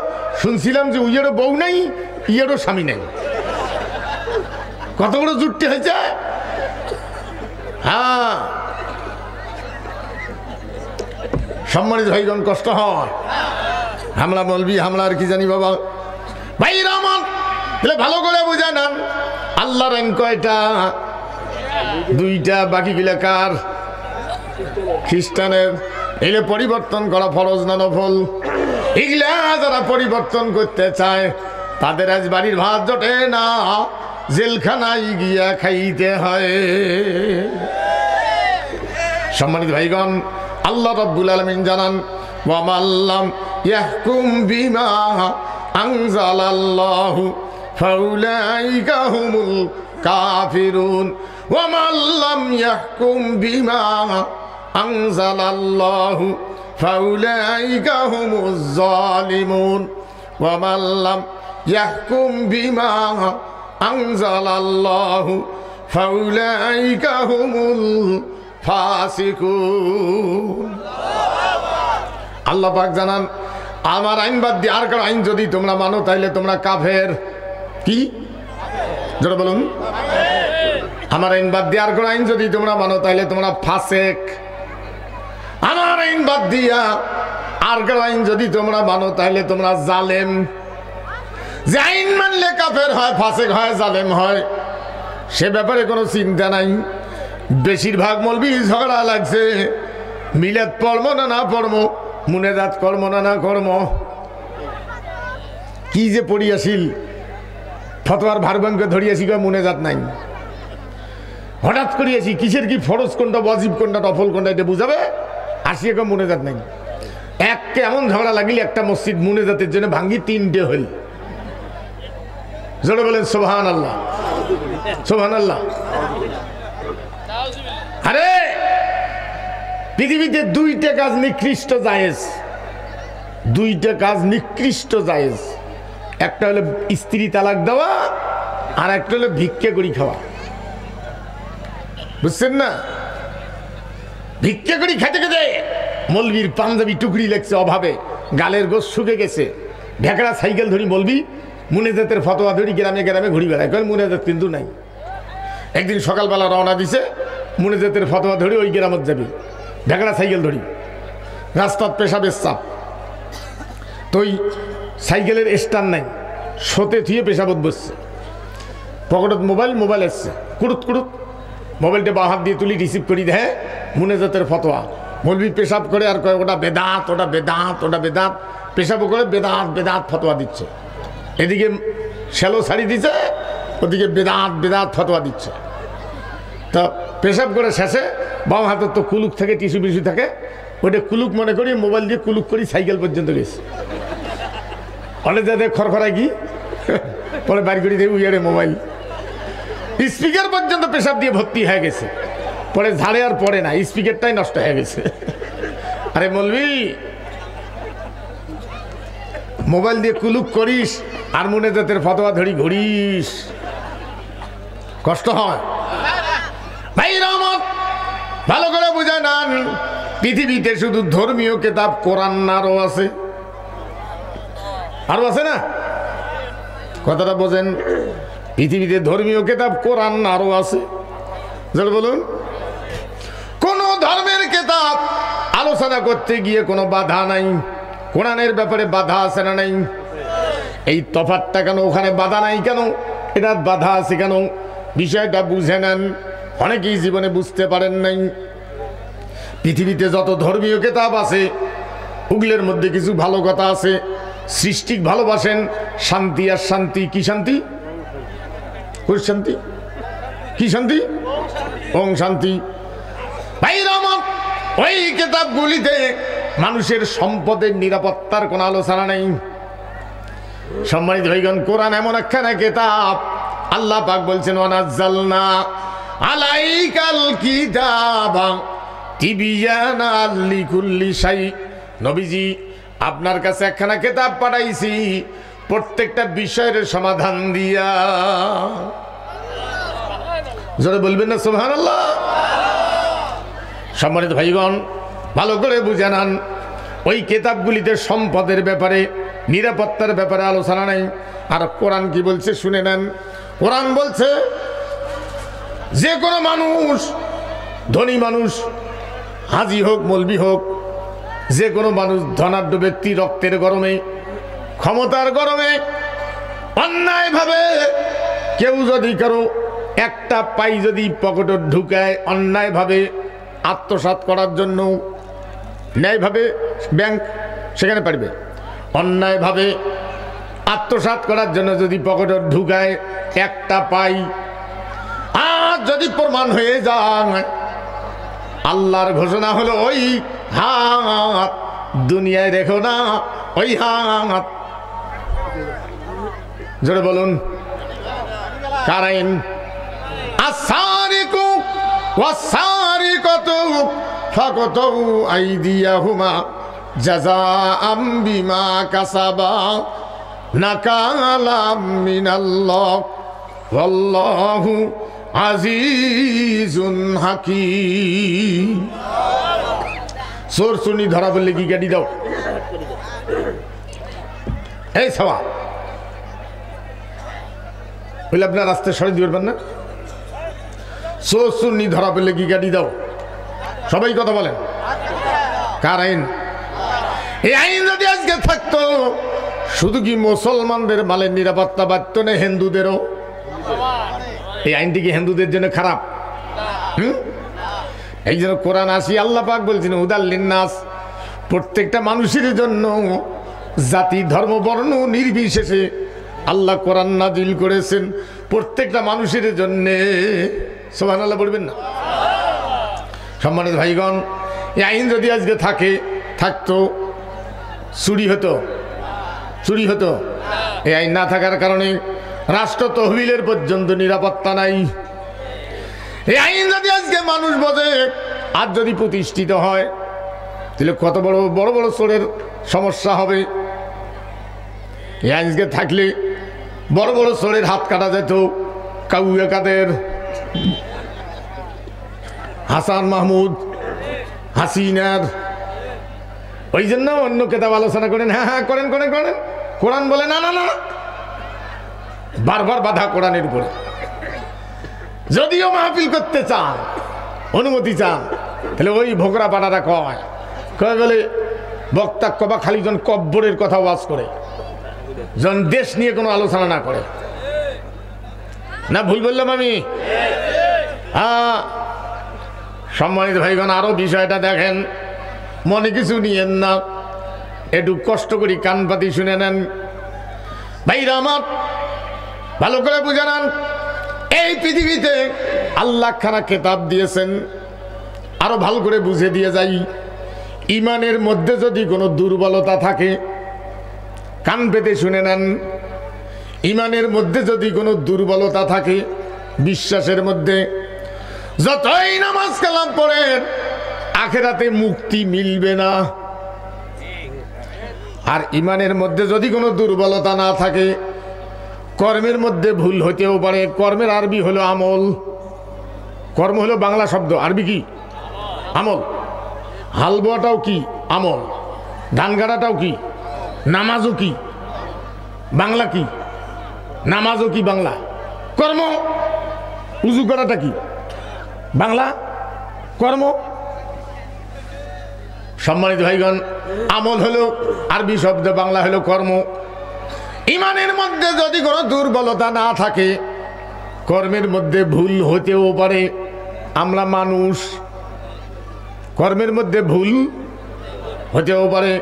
শুনছিলাম যে উইয়েরও বউ নাই, ইয়েরও স্বামী নেই। কত বড় জুটতে হয়েছে। হ্যাঁ, সম্মানিত ভাইগণ, কষ্ট হয়। হামলা বলবি, হামলা আর কি জানি বাবা। ভাই রহমান ভালো করে বোঝা না, আল্লাহর আইন কয়টা? দুইটা, বাকি গুলা কার? খ্রিস্টানের। এলে পরিবর্তন করা ফরজ না নফল? এগুলা যারা পরিবর্তন করতে চায় তাদের আজ বাড়ির ভাত জোটে না, জেলখানায় গিয়া খাইতে হয়। সম্মানিত ভাইগণ, আল্লাহ রাব্বুল আলামিন জানান, ওয়া মাল্লাম ইয়াহকুম বিমা আনজালাল্লাহু ফাউলাইকা হুমুল কাফিরুন ওয়া মাল্লাম ইয়াহকুম বিমা আনজালাল্লাহু ফাউলাইকা হুমুজ জালিমুন ওয়া মাল্লাম ইয়াহকুম বিমা আনজালাল্লাহু ফাউলাইকা হুমুল ফাসিকুন। আল্লাহ পাক জানান, আমার আইন বাদ দিয়ে আর কারো আইন যদি তোমরা মানো তাইলে তোমরা কাফের। কি জোরে বলুন? আমার আইন বাদ দিয়ে আর কারো আইন যদি তোমরা মানো তাইলে তোমরা ফাসেক। আমার আইন বাদ দিয়া আর কারো আইন যদি তোমরা মানো তাইলে তোমরা জালেম। যে আইন মানলে কাফের হয়, ফাসেক হয়, জালেম হয়, সে ব্যাপারে কোনো চিন্তা নাই। বেশিরভাগ মৌলবি ঝগড়া লাগছে, মিলাদ পড়বো না না পড়বো, মুনাজাত কর্ম না না কর্ম। কি যে পড়িয়াছিল, ফতোয়ার ভারবানকে ধরিয়াছি, মুনাজাত নাই। হঠাৎ করিয়াছি কিসের কি ফরজ কোনটা, ওয়াজিব কোনটা, নফল কোনটা, এটা বুঝাবে, আসিয়ে মুনাজাত নাই। একটা এমন ঝগড়া লাগিলে একটা মসজিদ মুনাজাতের জন্য ভাঙ্গি 3টে হইল। জোরে বলেন সুবহানাল্লাহ, সুবহানাল্লাহ। আরে পৃথিবীতে 2টা কাজ নিকৃষ্ট জায়েজ, 2টা কাজ নিকৃষ্ট জায়েজ। একটা হলো স্ত্রী তালাক দেওয়া, আর একটা হলো ভিক্ষা করি খাওয়া। বুঝছেন না? ভিক্ষা করি খেতে খেতে মলবির পাঞ্জাবি টুকরি লাগছে অভাবে, গালের গোশ শুকে গেছে, ঢেকড়া সাইকেল ধরি মলবি মুনাজাতের ফতোয়া ধরি গ্রামে গ্রামে ঘুরি বেড়ায়, কয় মুনাজাত কিন্তু নাই। একদিন সকালবেলা রওনা দিছে, মুনাজাতের ফতোয়া ধরি ওই গ্রামত যাবি, ঢেকড়া সাইকেল ধরি, রাস্তার পেশাবের চাপ, তো ওই সাইকেলের স্ট্যান্ড নাই, শোতে থুয়ে পেশাবত বসছে, পকেটত মোবাইল এসছে, কুড়ুত কুড়ুত মোবাইলটা বাঁ হাত দিয়ে তুলি রিসিভ করি দেয়, মুনাজাতের ফতোয়া। মৌলবি পেশাব করে আর কয় ওটা বেদাত, ওটা বেদাত, ওটা বেদাত, পেশাবও করে বেদাত বেদাত ফতোয়া দিচ্ছে। এদিকে শ্যালো ছাড়ি দিচ্ছে, ওদিকে বেদাত বেদাত ফতোয়া দিচ্ছে। তা পেশাব করে শেষে বাম হাতে তো কুলুক থাকে, টিস্যু বিস্যু থাকে, ওইটা কুলুক মনে করি মোবাইল দিয়ে কুলুক করি সাইকেল পর্যন্ত গেছে। অনেক যাদের খড়খড়ায় কি পরে বাড়ি করি দিয়ে উইয়ারে মোবাইল স্পিকার পর্যন্ত পেশাব দিয়ে ভর্তি হয়ে গেছে। পরে ঝাড়ে আর পড়ে না, স্পিকারটাই নষ্ট হয়ে গেছে। আরে মৌলভী, মোবাইল দিয়ে কুলুক করিস আর মনে জাতের ফতোয়া ধরি ঘুরিস, কষ্ট হয়। ভাই রহমত, ভালো করে বুঝা নেন, পৃথিবীতে শুধু ধর্মীয় কিতাব কোরআন আরো আছে, আরো আছে না? কথাটা বোঝেন, পৃথিবীতে ধর্মীয় কিতাব কোরআন আরো আছে। বলুন, কোন ধর্মের কিতাব আলোচনা করতে গিয়ে কোনো বাধা নাই, কোরআনের ব্যাপারে বাধা আছে না নাই? এই তফাৎটা কেন? ওখানে বাধা নাই কেন, এটা বাধা আছে কেন? বিষয়টা বুঝে নেন। অনেকেই জীবনে বুঝতে পারেন নাই। পৃথিবীতে যত ধর্মীয় কিতাব আছে ওগুলোর মধ্যে কিছু ভালো কথা আছে। সৃষ্টিক ভালোবাসেন, শান্তি আর শান্তি। কি শান্তি? শান্তি কি শান্তি? ওং শান্তি। ভাই রহমত, ওই কিতাবগুলিতে মানুষের সম্পদের নিরাপত্তার কোনো আলোচনা নেই। সম্মানিত ভাইগণ, কোরআন এমন একখানা কিতাব, আল্লাহ পাক বলছেন ওয়ানাজ্জালনা আলাইকাল কিতাবা তিবিয়ানাল লিকুল্লি শাই। নবীজি, আপনার কাছে একখানা কিতাব পাঠাইছি প্রত্যেকটা বিষয়ের সমাধান দিয়া। জোরে বলবেন না সুবহানাল্লাহ? সম্মানিত ভাইগণ, ভালো করে বুঝে নেন, ওই কিতাবগুলিতে সম্পদের ব্যাপারে, নিরাপত্তার ব্যাপারে আলোচনা নেই। আর কোরআন কি বলছে শুনে নেন। কোরআন বলছে যে কোনো মানুষ, ধনী মানুষ, হাজি হোক মৌলবি হোক, যে কোনো মানুষ, ধনাঢ্য ব্যক্তি, রক্তের গরমে, ক্ষমতার গরমে অন্যায়ভাবে কেউ যদি কারো একটা পাই যদি পকেটে ঢুকায় অন্যায়ভাবে আত্মসাৎ করার জন্য, ন্যায়ভাবে ব্যাংক সেখানে পারবে, অন্যায়ভাবে আত্মসাৎ করার জন্য যদি পকেটে ঢুকায় একটা পাই, আর যদি প্রমাণ হয়ে যায়, আল্লাহর ঘোষণা হলো ওই হাত দুনিয়ায় রেখো না, ওই হাত। জোরে বলুন, কার আইন? আসারিকু ওয়াসারিকাতু ফাকাতু আইদিয়াহুমা জাযাআম বিমা কাসাবা নাকালাম মিনাল্লাহ ওয়াল্লাহু আজিজুন হাকীম। চোর চুনি ধরা বললে কি গাড়ি দাও? এই সবা বলে আপনার রাস্তায় সরে দিয়ে পারবেন না? চোর চুনি ধরা বললে কি গাড়ি দাও? সবাই কথা বলেন, কার আইন? এই আইন যদি আজকে থাকতো, শুধু কি মুসলমানদের মালের নিরাপত্তা বাড়ত না হিন্দুদেরও? এই আইনটি কি হিন্দুদের জন্য খারাপ? এই জন্য কোরআন আসি, আল্লাহ পাক বলছেন হুদাল লিন্নাস, প্রত্যেকটা মানুষের জন্য, জাতি ধর্ম বর্ণ নির্বিশেষে আল্লাহ কোরআন নাজিল করেছেন প্রত্যেকটা মানুষের জন্য। সুবহানাল্লাহ বলবেন না? সম্মানিত ভাইগণ, এই আইন যদি আজকে থাকতো, চুরি হতো, চুরি হতো। এই আইন না থাকার কারণে রাষ্ট্র তহবিলের পর্যন্ত নিরাপত্তা নাই। এই আইন যদি আজকে মানুষ বোঝে আর যদি প্রতিষ্ঠিত হয়, তাহলে কত বড় বড় বড় চোরের সমস্যা হবে। এই আইন থাকলে বড় বড় চোরের হাত কাটা যেত। কাউয়া কাদের, হাসান মাহমুদ, হাসিনার। ওই জন্য অন্য কেতাব আলোচনা করেন, হ্যাঁ হ্যাঁ করেন করেন করেন, কোরআন বলে না না না, বারবার বাধা কোরআনের উপরে। যদিও মাহফিল করতে চান, অনুমতি চান, তাহলে ওই ভোগরা পাড়ারা কয় বলে বক্তা কবা খালি জন কব্বরের কথা ওয়াজ করে, জন দেশ নিয়ে কোনো আলোচনা না করে। না ভুল বললাম আমি? হ্যাঁ। সম্মানিত ভাইগণ, আরো বিষয়টা দেখেন, মনে কিছু নিয়েন না, একটু কষ্ট করি কান পাতি শুনে নেন। ভাইরা আমার, ভালো করে বুঝে নেন, এই পৃথিবীতে আল্লাহ খানা কিতাব দিয়েছেন। আরো ভালো করে বুঝে দিয়ে যাই, ইমানের মধ্যে যদি কোনো দুর্বলতা থাকে, কান পেতে শুনে নেন, ইমানের মধ্যে যদি কোনো দুর্বলতা থাকে, বিশ্বাসের মধ্যে, যতই নামাজ কালাম পড়েন আখেরাতে মুক্তি মিলবে না। আর ইমানের মধ্যে যদি কোনো দুর্বলতা না থাকে, কর্মের মধ্যে ভুল হতেও পারে। কর্মের আরবি হলো আমল, কর্ম হলো বাংলা শব্দ, আরবি কি? আমল। হাল বোয়াটাও কি? আমল। ধান গাড়াটাও কি? নামাজও কি? বাংলা কি? নামাজও কি? বাংলা। কর্ম। উজু করাটা কি? বাংলা। কর্ম। সম্মানিত ভাইগণ, আমল হলো আরবি শব্দ, বাংলা হলো কর্ম। ইমানের মধ্যে যদি কোনো দুর্বলতা না থাকে, কর্মের মধ্যে ভুল হতেও পারে। আমরা মানুষ, কর্মের মধ্যে ভুল হতেও পারে।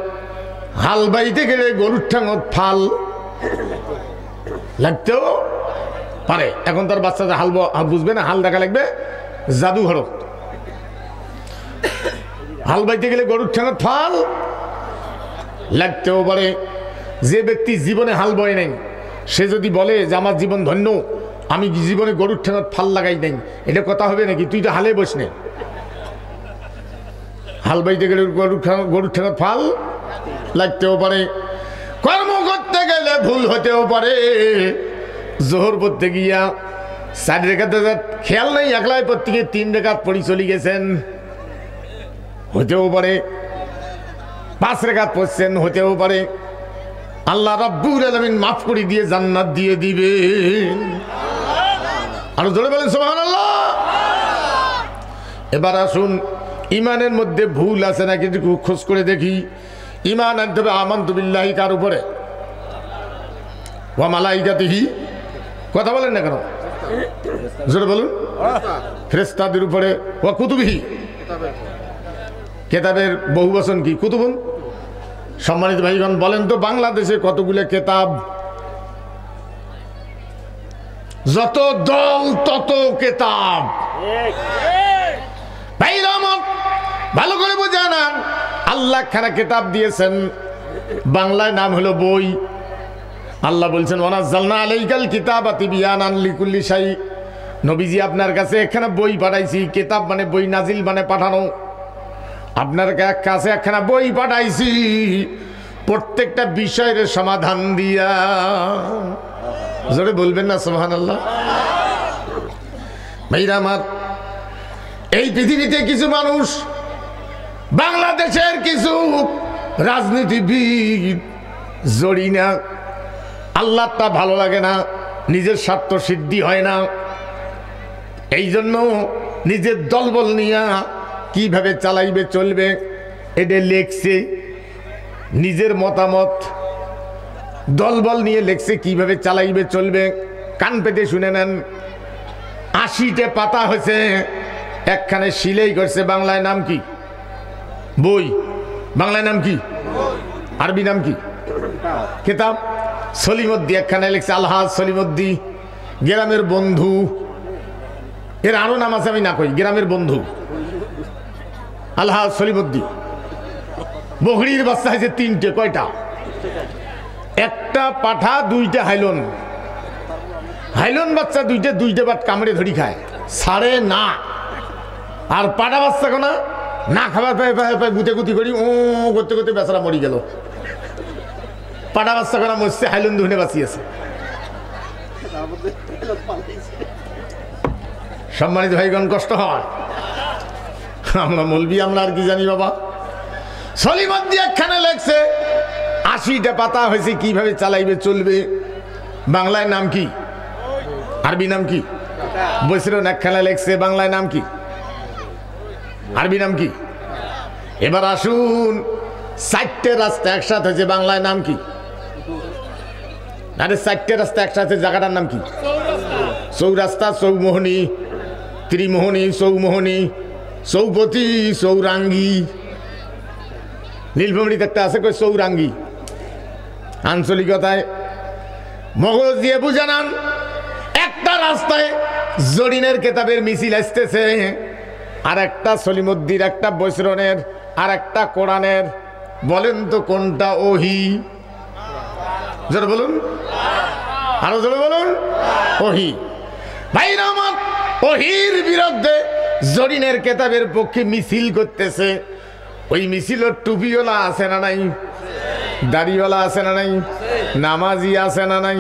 হাল বাইতে গেলে গরুর ঠ্যাঙত ফাল লাগতেও পারে। এখন তার বাচ্চাদের হাল বুঝবে না, হাল দেখা লাগবে জাদুঘর। হাল বাইতে গেলে গরুর ঠ্যাঙত ফাল লাগতেও পারে। যে ব্যক্তি জীবনে হাল বয় নাই, সে যদি বলে যে আমার জীবন ধন্য, আমি জীবনে গরুর ঠ্যাঙত ফাল লাগাই নাই, এটা কথা হবে নাকি? তুই তো হালে বস নে। হাল বাইতে গেলে গরুর ঠ্যাঙত ফাল লাগতেও পারে। কর্ম করতে গেলে ভুল হতেও পারে। জোহর পড়তে গিয়া 4 রেখাত খেয়াল নেই, একলাই প্রত্যেকে 3 রেখাত পড়ি চলে গেছেন, হতেও পারে। 5 রেখাত পড়ছেন, হতেও পারে। আল্লাহ রাব্বুল আলামিন মাফ করে দিয়ে জান্নাত দিয়ে দিবেন। আরো জোরে বলেন সুবহানাল্লাহ। এবার আসুন, ইমানের মধ্যে ভুল আছে নাকি খোঁজ করে দেখি। ইমান আনতে হবে আমানতু বিল্লাহি, কার উপরে? ওয়া মালাইকাতিহি। কথা বলেন না কেন? জোরে বলুন। ফেরেশতাদের উপরে। ওয়া কুতুবিহি, কেতাবের বহুবচন কি? কুতুবুন। সম্মানিত ভাইগণ, বলেন তো বাংলাদেশে কতগুলো কেতাব? যত দল তত কেতাব। ভালো করে বোঝা না, আল্লাহ খানা কেতাব দিয়েছেন, বাংলায় নাম হলো বই। আল্লাহ বলছেন ওয়ানাজ্জালনা আলাইকাল কিতাবা তিবয়ানান লিকুল্লি শাই। নবীজি আপনার কাছে একখানা বই পাঠাইছি। কিতাব মানে বই, নাজিল মানে পাঠানো। আপনার কাছে একখানা বই পাঠাইছি প্রত্যেকটা বিষয়ের সমাধান দিয়া। জোরে বলবেন না সুবহানাল্লাহ। ভাইরা আমার, এই পৃথিবীতে কিছু মানুষ, বাংলাদেশের কিছু রাজনীতিবিদ জড়ি না, আল্লাহটা ভালো লাগে না, নিজের স্বার্থ সিদ্ধি হয় না, এই জন্য নিজের দলবল নিয়া কিভাবে চালাইবে চলবে এটা লেখছে। নিজের মতামত দলবল নিয়ে লেখছে, কিভাবে চালাইবে চলবে। কান পেতে শুনে নেন। 80টা পাতা হয়েছে, একখানে সিলাই করছে। বাংলায় নাম কি? বই। বাংলায় নাম কি? আরবি নাম কি? কিতাব। সলিমুদ্দি একখানে লিখছে, আলহাজ সলিমুদ্দি, গ্রামের বন্ধু। এর আরো নাম আছে, আমি না কই। গ্রামের বন্ধু আলহাজ সলিমুদ্দি। বকরির বাচ্চা হয়েছে 3টে। কয়টা? একটা পাঠা, 2টা হাইলন। হাইলন বাচ্চা 2টে বাট কামড়ে ধরি খায়, ছাড়ে না। আর পাঠা বাচ্চা কোনা না খাবার পায় পায় পায় গুতে গুতি করি ও করতে করতে বেচারা মরি গেল। পাঠা বাচ্চা কোনা মরছে, হাইলন ধুনে বাঁচিয়েছে। সম্মানিত ভাইগণ, কষ্ট হয়। আমরা মলবি, আমরা আর কি জানি বাবা। সলিমুদ্দি একখানে লেখছে, 80টা পাতা হয়েছে, কিভাবে চালাইবে চলবে। বাংলায় নাম কি? আরবি নাম কি? বৈশিরন একখানে লেখছে, বাংলায় নাম কি? আরবি নাম কি? এবার আসুন, 4টে রাস্তা একসাথে হয়েছে, বাংলায় নাম কি? আরে 4টে রাস্তা একসাথে, জায়গাটার নাম কি? চৌরাস্তা, চৌমোহনী, ত্রিমোহনী, চৌমোহনী, চৌপতি, চৌরাঙ্গি। নীলফামারীতে একটা আছে কই চৌরাঙ্গি। আঞ্চলিকতায় মগজ দিয়ে বুঝানান, একটা রাস্তায় জরিনের কেতাবের মিছিল আসতেছে, আর একটা সলিমুদ্দির, একটা বৈশরণের, আর একটা কোরআনের। বলেন তো কোনটা ওহি? জোরে বলুন, আরো জোরে বলুন। ওহি। ভাইরা আমার, ওহির বিরুদ্ধে জরিনের কেতাবের পক্ষে মিছিল করতেছে। ওই মিছিলের টুপিওয়ালা আছে না নাই? দাড়িওয়ালা আছে না নাই? নামাজি আছে না নাই?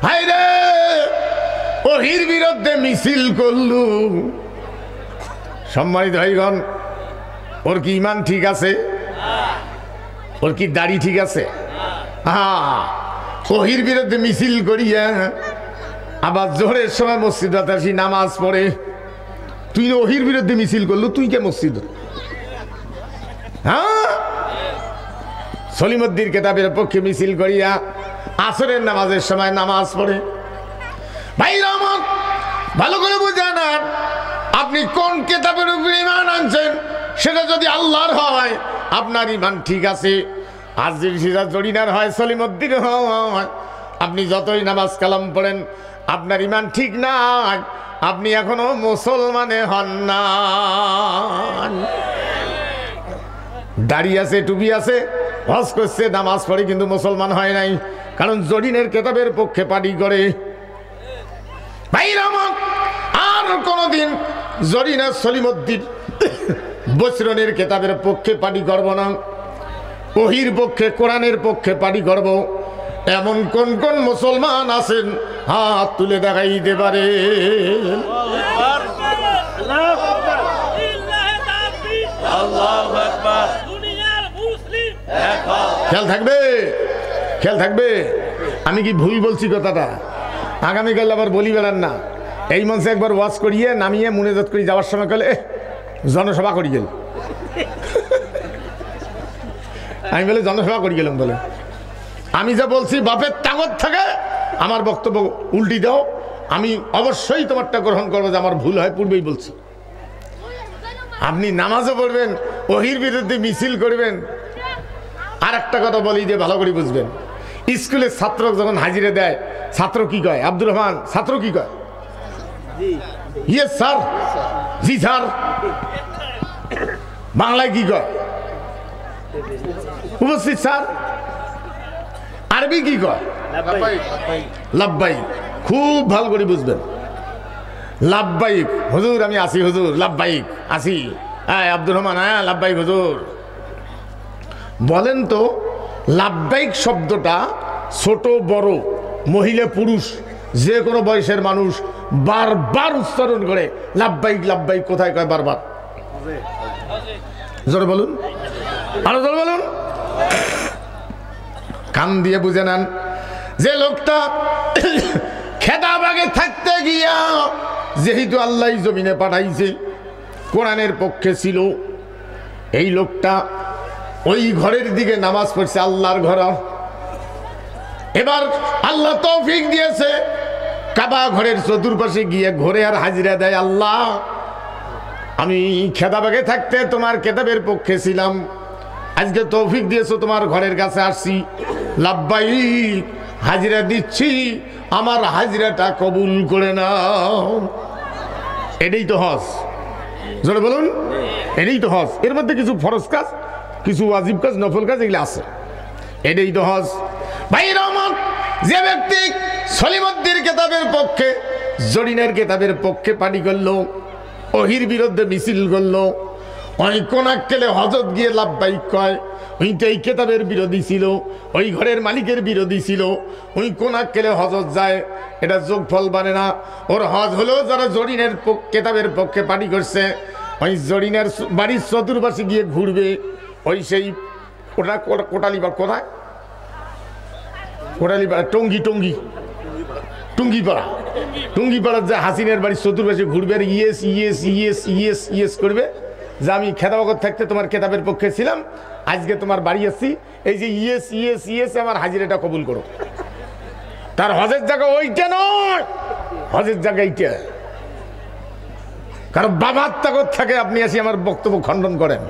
হায়রে, ওহির বিরুদ্ধে মিছিল করলু। সম্মানিত ভাইগণ, ওর কি ইমান ঠিক আছে? ওর কি দাড়ি ঠিক আছে? হ্যাঁ, ওহির বিরুদ্ধে মিছিল করিয়া আবার জোহরের সময় মসজিদ আসি নামাজ পড়ে। তুই ওহির বিরুদ্ধে মিছিল করলু, তুই কে মসজিদ? হ্যাঁ, সলিমুদ্দির কেতাবের পক্ষে মিছিল করিয়া আসরের নামাজের সময় নামাজ পড়ে। ভাইরা আমার, ভালো করে বুঝে নেন, আপনি কোন কেতাবের উপর ঈমান আনছেন। সেটা যদি আল্লাহর হয়, আপনার ঈমান ঠিক আছে। আর যদি সেটা জরিনার হয়, সলিমুদ্দির হয়, আপনি যতই নামাজ কালাম পড়েন, আপনার ঈমান ঠিক নাই। আপনি এখনো মুসলমানে হন না। দাড়ি আছে, টুপি আছে, হজ করছে, নামাজ পড়ে, কিন্তু মুসলমান হয় নাই, কারণ জরিনের কেতাবের পক্ষে পার্টি করে। ভাইরা আমার, আর কোনদিন জরিনা সলিমুদ্দিন বৈশরণের কেতাবের পক্ষে পার্টি করব না। ওহির পক্ষে, কোরআনের পক্ষে পার্টি করব। এমন কোন কোন মুসলমান আছেন, হাত তুলে দেখাইতে পারে? খেয়াল থাকবে, খেয়াল থাকবে। আমি কি ভুল বলছি কথাটা? আগামীকাল আবার বলি বেড়ান না। এই মঞ্চে একবার ওয়াজ করিয়ে নামিয়ে মুনাজাত করে যাওয়ার সময় কলে জনসভা করি গেল। আমি বলে জনসভা করি গেলাম বলে। আমি যা বলছি বাপের তাগত থাকে, আমার বক্তব্য উল্টি দাও, আমি অবশ্যই তোমারটা গ্রহণ করবো যে আমার ভুল হয়, পূর্বেই বলছি। আপনি নামাজও পড়বেন, ওহির বিরুদ্ধে মিছিল করবেন। আর একটা কথা বলি যে ভালো করে বুঝবেন, স্কুলের ছাত্র যখন হাজিরে দেয়, ছাত্র কি কয়? আব্দুর রহমান, ছাত্র কি কয়? ইয়েস স্যার, জি স্যার। বাংলায় কি কয়? উপস্থিত স্যার। আরবি কি কয়? লাব্বাইক। খুব ভালো করে বুঝবেন, লাব্বাইক। হুজুর আমি আসি, হুজুর লাব্বাইক আসি। হ্যাঁ আব্দুর রহমান, হ্যাঁ লাব্বাইক হুজুর। বলেন তো, লাব্বাইক শব্দটা ছোট বড়, মহিলা পুরুষ, যে কোনো বয়সের মানুষ বারবার উচ্চারণ করে লাব্বাইক লাব্বাইক। কোথায় কয় বারবার? জোরে বলুন, আরো জোরে বলুন। কান দিয়ে বুঝে নেন, যে লোকটা খেদাবাগে থাকতে গিয়া যেহেতু আল্লাহ জমিনে পাঠাইছে, কোরআনের পক্ষে ছিল, এই লোকটা ওই ঘরের দিকে নামাজ পড়ছে, আল্লাহর ঘর। এবার আল্লাহ তৌফিক দিয়েছে, কাবা ঘরের চতুর্পাশে গিয়ে ঘরে আর হাজিরা দেয়, আল্লাহ আমি খেদাবাগে থাকতে তোমার কেতাবের পক্ষে ছিলাম, আজকে তৌফিক দিয়েছো, তোমার ঘরের কাছে আসছি, লাব্বাইক হাজিরা দিচ্ছি, আমার হাজিরাটা কবুল করে নাও। এটাই তো হজ। জোরে বলুন, এটাই তো হজ। এর মধ্যে কিছু ফরজ কাজ, কিছু ওয়াজিব কাজ, নফল কাজ, এগুলো আছে। এটাই তো হজ। ভাই রহমান, যে ব্যক্তি সলিমুদ্দির কেতাবের পক্ষে, জরিনের কেতাবের পক্ষে পানি করলো, ওহির বিরুদ্ধে মিছিল করলো, ওই কোনাক্কেলে হজত গিয়ে লাভবাহিক কয়, ওইটাই কেতাবের বিরোধী ছিল, ওই ঘরের মালিকের বিরোধী ছিল, ওই কোনাক্কেলে হজত যায়, এটা যোগফল মানে না। ওর হজ হলো যারা জরিনের কেতাবের পক্ষে পানি করছে, ওই জরিনের বাড়ির চতুর্পাশে গিয়ে ঘুরবে, ওই সেই ওটা কোটালিপাড়া, কোথায় কোটালিপাড়া, টঙ্গি টঙ্গি টুঙ্গিপাড়া, টুঙ্গিপাড়ার যে হাসিনের বাড়ির চতুর্পাশে ঘুরবে আর yes yes yes yes yes করবে, যে আমি খেদাবাগত থাকতে তোমার কেতাবের পক্ষে ছিলাম, আজকে তোমার বাড়ি আসছি, এই যে ইয়েস ইয়েস ইয়েস আমার হাজিরাটা কবুল করো। তার হজের জায়গা ওইটা নয়, হজের জায়গা এইটা। কারণ বাবার তাগত থাকে আপনি আসি আমার বক্তব্য খণ্ডন করেন।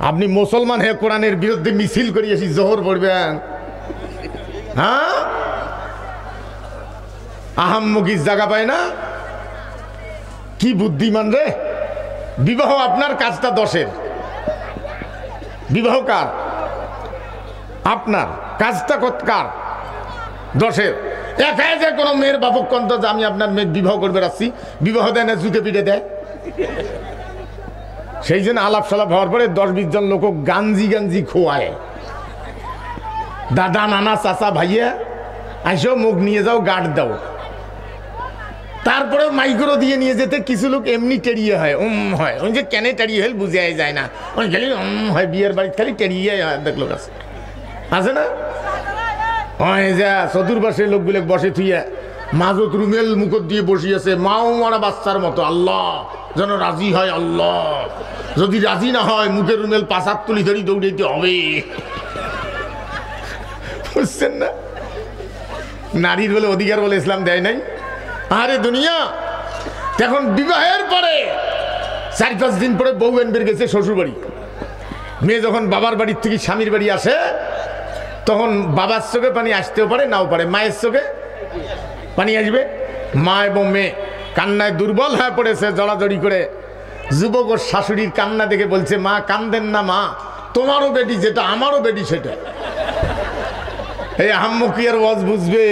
আপনি মুসলমান হয়ে কোরআনের বিরুদ্ধে মিছিল করিয়ে এসি জোহর পড়বেন, হ্যাঁ? আহাম্মকির জায়গা পায় না। কি বুদ্ধিমান রে! বিবাহ আপনার, কাজটা 10-এর। বিবাহ কার? আপনার। কাজটা কার? 10-এর। একাই যে কোনো মেয়ের বাপক কন্ত যে আমি আপনার মেয়ে বিবাহ করবে রাখছি, বিবাহ দেয় না, জুতে পিঠে দেয়। সেই জন্য আলাপ সালাপ হওয়ার পরে 10-20 জন লোক গাঞ্জি খোয়ায়, দাদা নানা চাচা ভাইয়া আইসো মুখ নিয়ে যাও, গার্ড দাও। তারপরে মাইক্রো দিয়ে নিয়ে যেতে কিছু লোক এমনি টেরিয়ে হয়, হয়। ওই যে কেন টেরিয়ে হল বুঝে যায় না, ওই খালি হয়, বিয়ের বাড়িতে খালি টেরিয়ে হয়। দেখলো কাছে আছে না? ওই যা চতুর্পাশে লোকগুলো বসে থুইয়া মাজত রুমেল মুখত দিয়ে বসিয়েছে, মাও মারা বাচ্চার মতো। আল্লাহ যেন রাজি হয়, আল্লাহ যদি রাজি না হয় মুখের রুমেল পাশার তুলি ধরি দৌড়াইতে হবে। বুঝছেন না? নারীর বলে অধিকার বলে ইসলাম দেয় নাই। আরে দুনিয়া, এখন বিবাহের পরে 4-5 দিন পরে বউ এনবের গেছে শ্বশুর বাড়ি। মেয়ে যখন বাবার বাড়ির থেকে স্বামীর বাড়ি আসে, তখন বাবার চোখে পানি আসতেও পারে, নাও পারে। মায়ের চোখে পানি আসবে। মা এবং মেয়ে কান্নায় দুর্বল হয়ে পড়েছে, জড়াজড়ি করে। যুবক ওর শাশুড়ির কান্না দেখে বলছে, মা কান্দেন না মা, তোমারও বেটি যেটা আমারও বেটি সেটা। এই আহাম্মকি আর ওয়াজ বুঝবে?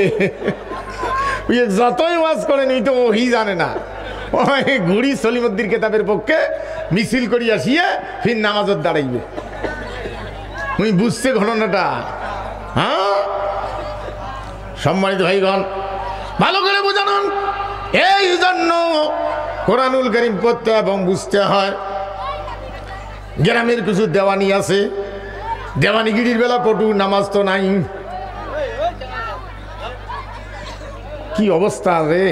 যতই ওয়াজ করেন এই তো ওই জানে না। ওই ঘুড়ি সলিমুদ্দিন কেতাবের পক্ষে মিছিল করি আসিয়া ফির নামাজত দাঁড়াইবে। তুমি বুঝছে ঘটনাটা? হ্যাঁ, সম্মানিত ভাইগণ, ভালো করে বোঝান। এই জন্য কোরআনুল কারীম পড়তে এবং বুঝতে হয়। গ্রামের কিছু দেওয়ানি আছে, দেওয়ানিগিরির বেলা পটু, নামাজ তো নাই। কি অবস্থা রে!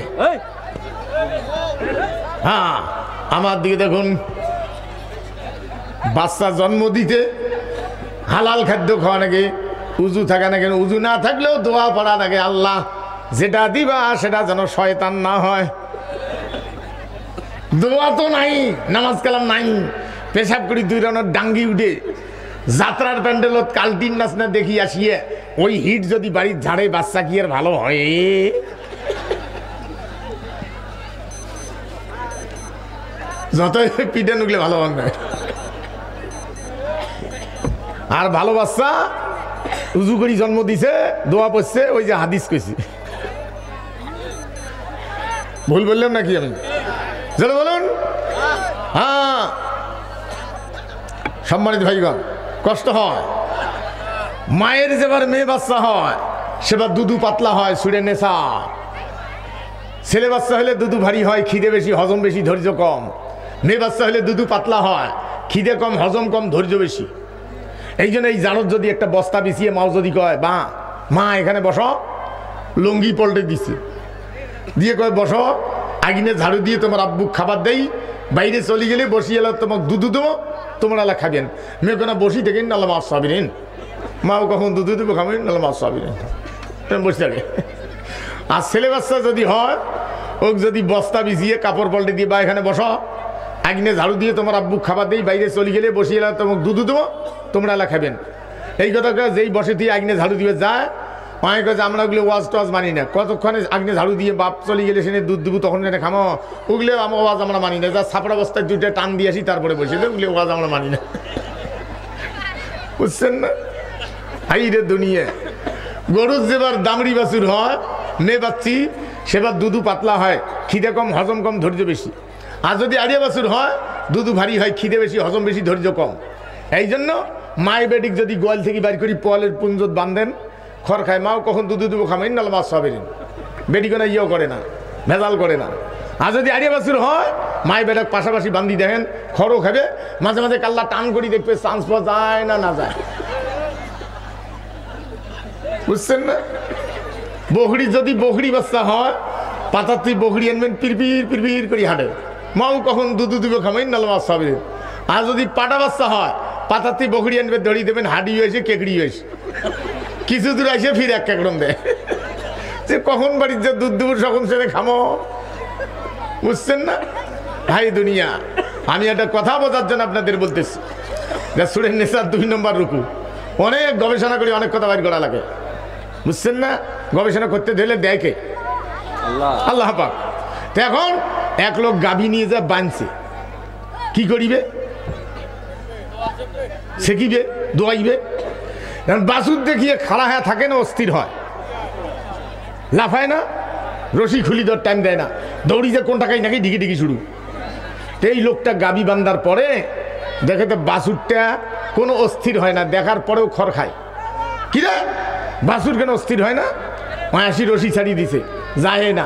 হ্যাঁ, আমার দিকে দেখুন, বাচ্চা জন্ম দিতে হালাল খাদ্য খাওয়া নাকি, উজু থাকা না কেন, উজু না থাকলেও দোয়া পড়া নাকি, আল্লাহ যেটা দিবা সেটা যেন শয়তান না হয়। দোয়া তো নাই, নামাজ কালাম নাই। পেশাব করি 2 রাউন্ড ডাঙ্গি উঠে যাত্রার প্যান্ডেলত কালটিন নাচ না দেখি আসিয়ে ওই হিট যদি বাড়ির ঝাড়ে, বাচ্চা কি আর ভালো হয়? যতই পিঠে নুকলে ভালো হন না। আর ভালো বাচ্চা উজু করি জন্ম দিছে, দোয়া পড়ছে, ওই যে হাদিস কইছি। ভুল বললাম নাকি আমি? চলো বলুন। হ্যাঁ, সম্মানিত ভাইগণ, কষ্ট হয়। মায়ের যেবার মেয়ে বাচ্চা হয় সেবার দুধু পাতলা হয়, ছুড়ে নেশা। ছেলে বাচ্চা হলে দুধু ভারী হয়, খিদে বেশি, হজম বেশি, ধৈর্য কম। মেয়ে বাচ্চা হলে দুধু পাতলা হয়, খিদে কম, হজম কম, ধৈর্য বেশি। এই জন্য এই জানত যদি একটা বস্তা বিছিয়ে মাও যদি কয়, বা মা এখানে বসো, লুঙ্গি পল্টে দিচ্ছে, দিয়ে কয় বসো, আগুনে ঝাড়ু দিয়ে তোমার আব্বু খাবার দেই, বাইরে চলে গেলে বসিয়ে এলো তোমাকে দুধু দেবো, তোমরা এলা খাবেন। মেয়ে কেন বসি দেখেন, নাহলে মাছ খাবেন। মাও কখন দুধু দেবো খাবেন, নাহলে মাছ খাবেন, বসে থাকে। আর ছেলে বাচ্চা যদি হয়, ওক যদি বস্তা বিছিয়ে কাপড় পল্টে দিয়ে, বা এখানে বসো, আগুনে ঝাড়ু দিয়ে তোমার আব্বু খাবার দেই, বাইরে চলে গেলে বসিয়ে এলো তোমাকে দুধু দেবো, তোমরা এলা খাবেন। এই কথা যেই বসে দিয়ে আগুনে ঝাড়ু দিয়ে যায়, মায়ের কাছে আমরা ওগুলো ওয়াজ টোয়াজ মানি না। কতক্ষণে আগুনে ঝাড়ু দিয়ে বাপ চলে গেলে সেখানে দুধ দেবো, তখন এটা খামো, ওগুলো আমার ওয়াজ আমরা মানি না। যা ছাপড়া বস্তায় 2টা টান দিয়ে আসি, তারপরে বসে ওগুলো ওয়াজ আমরা মানি না। বুঝছেন না? হাই রে দুনিয়া, গরুর যেবার দামড়ি বাছুর হয়, মেয়ে বাচ্চি, সেবার দুধু পাতলা হয়, খিদে কম, হজম কম, ধৈর্য বেশি। আর যদি আড়িয়া বাছুর হয়, দুধু ভারী হয়, খিদে বেশি, হজম বেশি, ধৈর্য কম। এই জন্য মাই বেটিক যদি গোয়াল থেকে বাইর করি পোয়ালের পুঞ্জত বান্ধেন, খড় খায়, মাও কখন দুধু দেবো খামেন, নাহলে মাছ খাবেন। বেটি কোনো ইয়েও করে না, ভেজাল করে না। আর যদি আড়িয়া বাছুর হয়, মাই বেটাক পাশাপাশি বান্ধি দেখেন, খড়ও খাবে, মাঝে মাঝে কাল্লা টান করি দেখবে চান্স পাওয়া যায় না, না যায়। বুঝছেন না? বকরি যদি বকরি বাচ্চা হয়, পাতার তুই বকরি আনবেন, পিরপির পিরপির করে হাঁটে, মাও কখন দুধু দিব খামেন, নাহলে মাছ খাবেন। আর যদি পাটা বাচ্চা হয়, পাতার তুই বকরি আনবে, দড়ি দেবেন, হাঁড়ি হয়েছে, কেকড়ি হয়েছে, কিছু দূর আসে ফির এক কেকড়ম দেয়, যে কখন বাড়ির যে দুধ দেবো তখন সেটা খামো। বুঝছেন না? ভাই দুনিয়া, আমি একটা কথা বোঝার জন্য আপনাদের বলতেছি, যে সূরা নিসার 2 নম্বর রুকু, অনেক গবেষণা করে অনেক কথা বাইর করা লাগে। বুঝছেন না? গবেষণা করতে দিলে দেখে আল্লাহ পাক। তো এখন এক লোক গাভী নিয়ে যা বাঁধছে, কি করিবে? শেখিবে, দোয়াইবে। বাছুর দেখিয়ে খাড়া হয়ে থাকে না, অস্থির হয়, লাফায় না, রশি খুলি দেওয়ার টাইম দেয় না, দৌড়ি যে কোন টাকায় নাকি ঢিকি ঢিকি শুরু। এই লোকটা গাভী বান্ধার পরে দেখে তো বাছুরটা কোনো অস্থির হয় না, দেখার পরেও খড় খায়। কিরে বাছুর কেন অস্থির হয় না? ৮০ রশি ছাড়িয়ে দিছে, যায় না,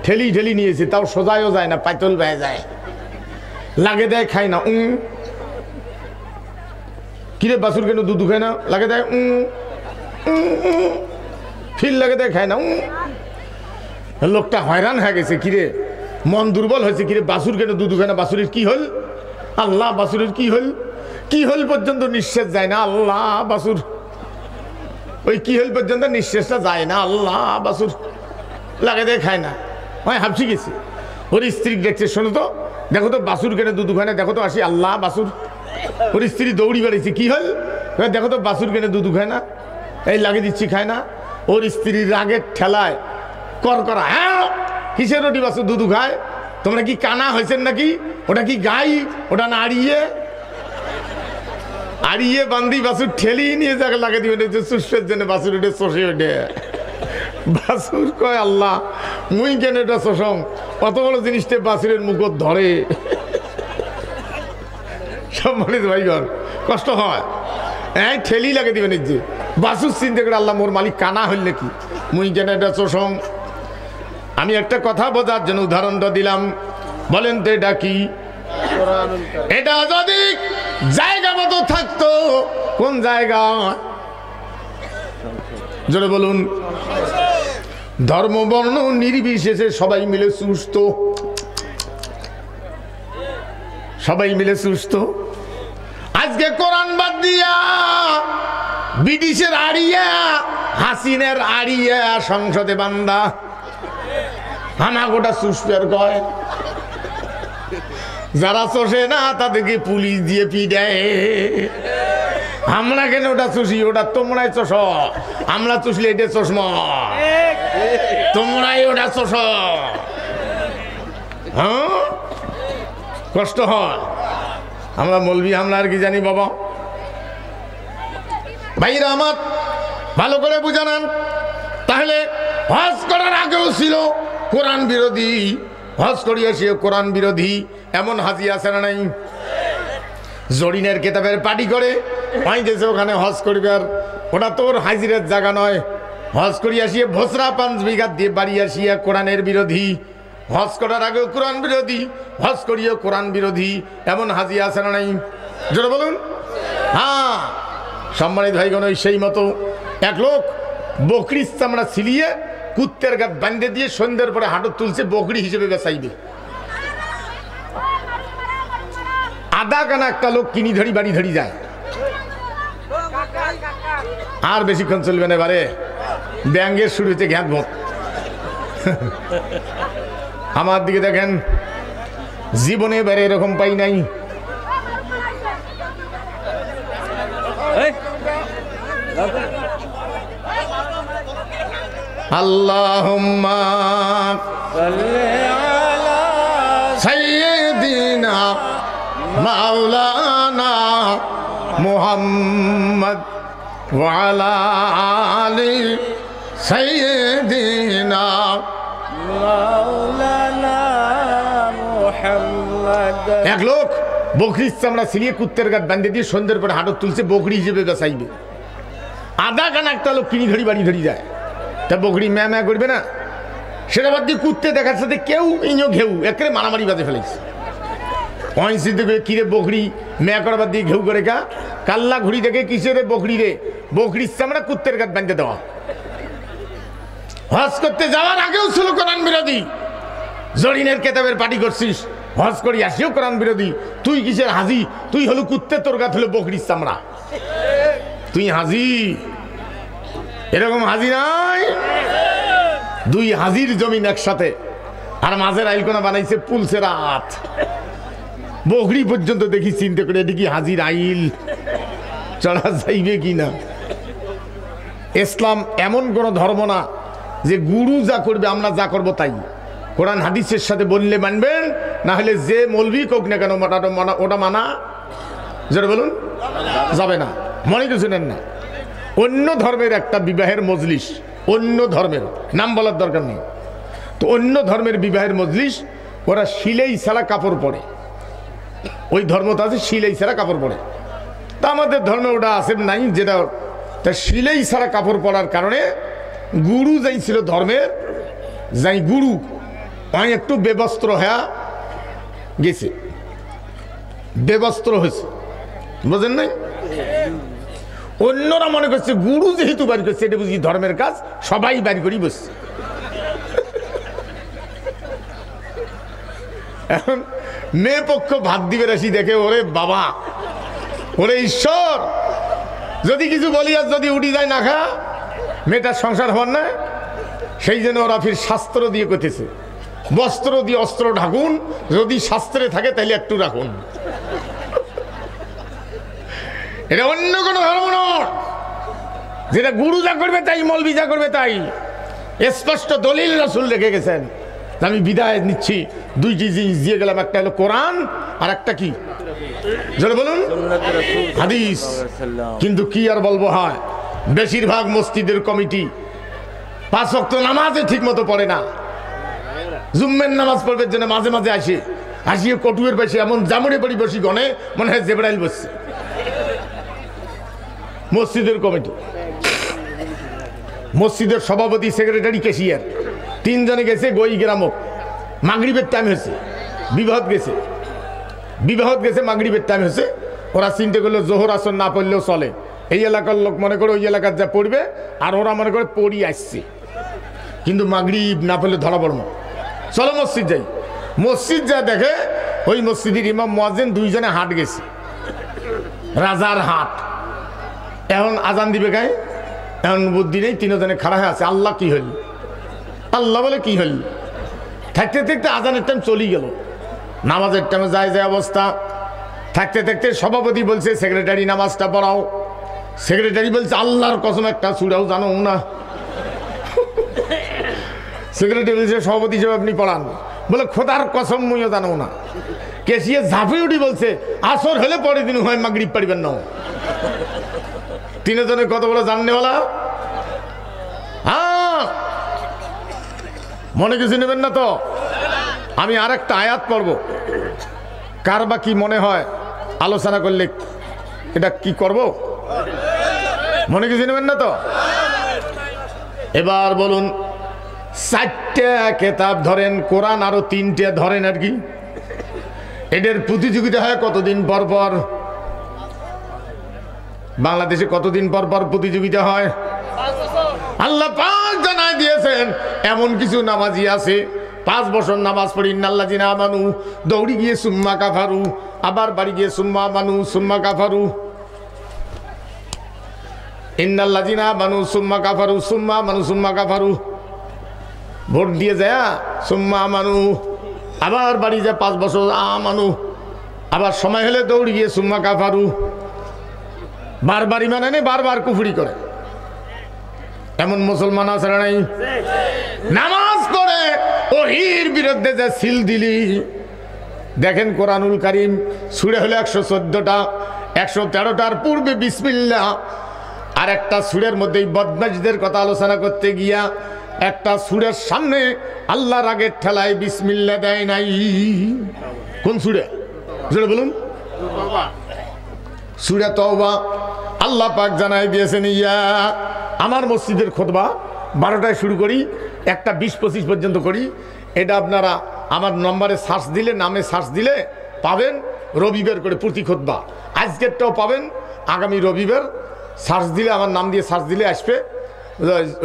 ঠেলি ঠেলি নিয়েছে, তাও সোজায়ও যায় না, পাইতল বেয়ে যায়, লাগে দেয় খায় না। কিরে বাছুর কেন দুধ খায় না? লাগে দেয় ফিল লাগে দেয়, খায় না। লোকটা হয়রান হয়ে গেছে, কিরে মন দুর্বল হয়েছে, কিরে বাছুর কেন দুধ খায় না? বাছুরের কি হল? আল্লাহ বাছুরের কি হল? কি হল পর্যন্ত নিঃশ্বাস যায় না, আল্লাহ বাছুর ওই কি হল পর্যন্ত নিঃশ্বাসটা যায় না, আল্লাহ বাছুর লাগে দেয় খায় না। হয় হাফসি গেছে, ওর স্ত্রী দেখছে, শোনো তো, দেখো তো বাছুর কেন দুধ খায় না, দেখো তো আসি, আল্লাহ বাছুর। ওর স্ত্রী দৌড়ি বেড়েছে, কি হল? দেখো তো বাছুর কেন দুধ খায় না, এই লাগে দিচ্ছি খায় না। ওর স্ত্রীর রাগের ঠেলায় কর করা, হ্যাঁ কিসের ওটি বাছুর দুধ খায়? তোমরা কি কানা হয়েছেন নাকি? ওটা কি গাই? ওটা না আড়িয়ে আড়িয়ে বান্দি বাছুর ঠেলি নিয়ে যাকে লাগে দিবেন সুস্থের জন্য বাছুর ওটা চষে ওঠে। বাছুর কয় আল্লাহ মুই কেন এটা চষং, অত বড় জিনিসটা বাছুরের মুখত ধরে। সম্মানিত ভাইগণ, কষ্ট হয়, হ্যাঁ ঠেলি লাগে দিবেন। যে বাছুর চিন্তা করে আল্লাহ মোর মালিক কানা হইল নাকি, মুই কেন এটা চষং। আমি একটা কথা বোঝার জন্য উদাহরণটা দিলাম, বলেন তো এটা কি? এটা যদি জায়গা মতো থাকতো, কোন জায়গা জোরে বলুন? ধর্ম বর্ণ নির্বিশেষে সবাই মিলে সুস্থ, সবাই মিলে সুস্থ। আজকে কোরআন বাদ দিয়া ব্রিটিশের আড়িয়া, হাসিনের আড়িয়া সংসদে বান্দা, হানা গোটা সুস্পের কয়। যারা চষে না তাদেরকে পুলিশ দিয়ে পিটায়। আমরা কেন ওটা চষি? ওটা তোমরাই চষ, আমরা চষলে এটা চশমা, তোমরাই ওটা চষ। হ্যাঁ কষ্ট হয়। আমরা মৌলবি, আমরা আর কি জানি বাবা। ভাইরা আমার ভালো করে বুঝানান। তাহলে হজ করার আগেও ছিল কোরআন বিরোধী, হজ করিয়া সে কোরআন বিরোধী এমন হাজি আছে না নাই? জরিনের কেতাবের পাটি করে পাইতেছে ওখানে হজ করবে, আর ওটা তোর হাজিরের জায়গা নয়। হজ করিয়া আসিয়া ভোসরা 5 বিঘা দিয়ে বাড়ি আসিয়া কোরআনের বিরোধী, হজ করার আগেও কোরআন বিরোধী, হজ করিয়া কোরআন বিরোধী এমন হাজি আছে না নাই? জোরে বলুন। হ্যাঁ সম্মানিত ভাইগণ, ওই সেই মতো এক লোক বকরির চামড়া ছিলিয়ে কুত্তের গাত বান্ধে দিয়ে সন্ধ্যের পরে হাঁটু তুলছে, বকরি হিসেবে বেচাইবে। আধা কানা একটা লোক কিনি ধরি বাড়ি ধরি যায়, আর বেশিক্ষণ চলবে না। এবারে ব্যাঙ্গের শুরু হচ্ছে ঘ্যাত ভোট। আমার দিকে দেখেন, জীবনে এবারে এরকম পাই নাই। আল্লাহুম্মা সাল্লি আলা সাইয়্যিদিনা মাওলানা মুহাম্মদ ওয়া আলা আলি সাইয়্যিদিনা মাওলানা মুহাম্মদ। এক লোক বকরির চামড়া ছিলিয়ে কুত্তের গাত বান্ধে দিয়ে সন্ধ্যের পরে হাঁটু তুলছে, বকরি হিসেবে বেচাইবে। আধা কানা একটা লোক কিনি ধরি বাড়ি ধরি যায়, তা বকরি ম্যা ম্যা করবে না? সেটা বাদ দিয়ে কুত্তে দেখার সাথে কেউ ইñো ঘেউ একেবারে মারামারি বাজে ফেলেছে। কিরে বকরি ম্যা করা বাদ দিয়ে ঘেউ করে কা কাল্লা ঘুড়ি দেখে কিসের বকরি রে? বকরির চামড়া কুত্তের গাত বাঁধতে দেওয়া। হজ করতে যাওয়ার আগেও ছিল কোরআন বিরোধী, জরিনের কেতাবের পাটি করছিস, হজ করি আসিও কোরআন বিরোধী। তুই কিসের হাজি? তুই হলো কুত্তে, তোর গাত হলো বকরির চামড়া, তুই হাজি। এরকম হাজি নাই। দুই হাজির জমিন একসাথে, আর মাঝের আইলকোনা বানাইছে পুলসের রাত। বকরি পর্যন্ত দেখি চিন্তা করে এটি কি হাজির আইল, চড়া যাইবে কিনা। ইসলাম এমন কোন ধর্ম না যে গুরু যা করবে আমরা যা করব তাই। কোরআন হাদিসের সাথে বললে মানবেন, না হলে যে মৌলবি কোক না কেন ওটা মানা যেটা বলুন যাবে না। মনে কিছু নেন না। অন্য ধর্মের একটা বিবাহের মজলিস, অন্য ধর্মের নাম বলার দরকার নেই, তো অন্য ধর্মের বিবাহের মজলিস ওরা শিলেই ছাড়া কাপড় পরে, ওই ধর্মটা আছে শিলেই ছাড়া কাপড় পরে। তা আমাদের ধর্মে ওটা আছে নাই, যেটা তা শিলেই ছাড়া কাপড় পরার কারণে গুরু যাই ছিল ধর্মের, যাই গুরু আমি একটু বেবস্ত্র হয়ে গেছে, বেবস্ত্র হয়েছে, বুঝেন নাই? অন্যরা মনে করছে গুরু যেহেতু বাড়ি করছে এটা বুঝি ধর্মের কাজ, সবাই বাড়ি করেই বসছে। এখন মেয়ে পক্ষ ভাত দিবে রাশি দেখে, ওরে বাবা, ওরে ঈশ্বর, যদি কিছু বলি আর যদি উঠি যায় না খা, মেয়েটার সংসার হওয়ার না, সেই জন্য ওরা ফির শাস্ত্র দিয়ে করতেছে, বস্ত্র দিয়ে অস্ত্র ঢাকুন, যদি শাস্ত্রে থাকে তাহলে একটু রাখুন। এটা অন্য কোনো ধর্ম নয়, যেটা গুরু যা করবে তাই, মৌলবি যা করবে তাই। স্পষ্ট দলিল রাসূল রেখে গেছেন। আমি বিদায় নিচ্ছি, দুইটি জিনিস দিয়ে গেলাম, একটা হলো কোরআন আর একটা কি জোরে বলুন হাদিস। কিন্তু কি আর বলবো, হয় বেশিরভাগ মসজিদের কমিটি 5 ওয়াক্ত নামাজে ঠিক মতো পড়ে না। জুম্মের নামাজ পড়বে জন্য মাঝে মাঝে আসিয়ে কটুয়ের বেশি এমন জামুড়ে পড়ি বসি গনে মনে হয় জেবরাইল বসছে। মসজিদের কমিটি, মসজিদের সভাপতি, সেক্রেটারি, ক্যাশিয়ার 3 জনে গেছে গই গ্রামও, মাগরিবের টাইম হয়েছে, বিবাহত গেছে মাগরিবের টাইম হয়েছে। ওরা চিন্তা করলো জোহর আসর না পড়লেও চলে, এই এলাকার লোক মনে করে ওই এলাকার যা পড়বে, আর ওরা মনে করে পড়ি আসছে, কিন্তু মাগরিব না পড়লে ধরা পড়বো, চলো মসজিদ যাই। মসজিদ যা দেখে ওই মসজিদের ইমাম মুয়াজ্জিন 2 জনে হাট গেছে, রাজার হাট। এখন আজান দিবে গায়ে, এখন বুদ্ধি নেই, 3 জনে খাড়া হয়ে আছে। আল্লাহ কি হল, আল্লাহ বলে কি হল, থাকতে থাকতে আজানের টাইম চলে গেল, নামাজের টাইমে যায় অবস্থা। থাকতে থাকতে সভাপতি বলছে সেক্রেটারি নামাজটা পড়াও। সেক্রেটারি বলছে আল্লাহর কসম একটা সুরাও জানো না। সেক্রেটারি বলছে সভাপতি হিসেবে আপনি পড়ান, বলে খোদার কসম মুইও জানো না। কেসিয়ে ঝাঁপি উঠি বলছে আসর হলে পরে দিন হয় মাগরিব পারিবেন না। 3 জনের কত বড় জাননেওয়ালা। হ্যাঁ, মনে কিছু নেবেন না তো। আমি আর একটা আয়াত পড়ব, কার বা কি মনে হয় আলোচনা করলে এটা কি করব, মনে কিছু নেবেন না তো। এবার বলুন, 4টে কেতাব ধরেন, কোরআন আরো 3টে ধরেন আর কি, এদের প্রতিযোগিতা হয় কতদিন পর পর? বাংলাদেশে কতদিন পর পর প্রতিযোগিতা হয়? আল্লাহ পাক জানাই দিয়েছেন এমন কিছু নামাজি আছে 5 বছর নামাজ পড়ি ইন্নাল্লাযিনা আমানু, দৌড়ি গিয়ে সুম্মা কাফারু, আবার বাড়ি গিয়ে সুম্মা আমানু সুম্মা কাফারু, ইন্নাল্লাযিনা আমানু সুম্মা কাফারু সুম্মা আমানু সুম্মা কাফারু, ভোট দিয়ে যায় সুম্মা আমানু, আবার বাড়ি যায় 5 বছর আমানু, আবার সময় হলে দৌড়ি গিয়ে সুম্মা কাফারু, বারবার ইমান আনে, বারবার কুফরি করে। এমন মুসলমান আছে না নাই? নামাজ পড়ে ওহির বিরুদ্ধে যে সিল দিলি, দেখেন কোরআনুল কারীম সূরা হলো 114টা, 113টার পূর্বে বিসমিল্লাহ, আর একটা সূরার মধ্যে বদমাশদের কথা আলোচনা করতে গিয়া একটা সূরার সামনে আল্লাহর আগের ঠেলায় বিসমিল্লাহ দেয় নাই। কোন সূরা? জোরে বলুন। সূরা তওবা। আল্লাহ পাক জানাই দিয়েছেন, ইয়া আমার মসজিদের খুতবা 12টায় শুরু করি, একটা 20-25 পর্যন্ত করি। এটা আপনারা আমার নম্বরে সার্চ দিলে, নামে সার্চ দিলে পাবেন, রবিবার করে প্রতি খুতবা। আজকেরটাও পাবেন, আগামী রবিবার সার্চ দিলে, আমার নাম দিয়ে সার্চ দিলে আসবে।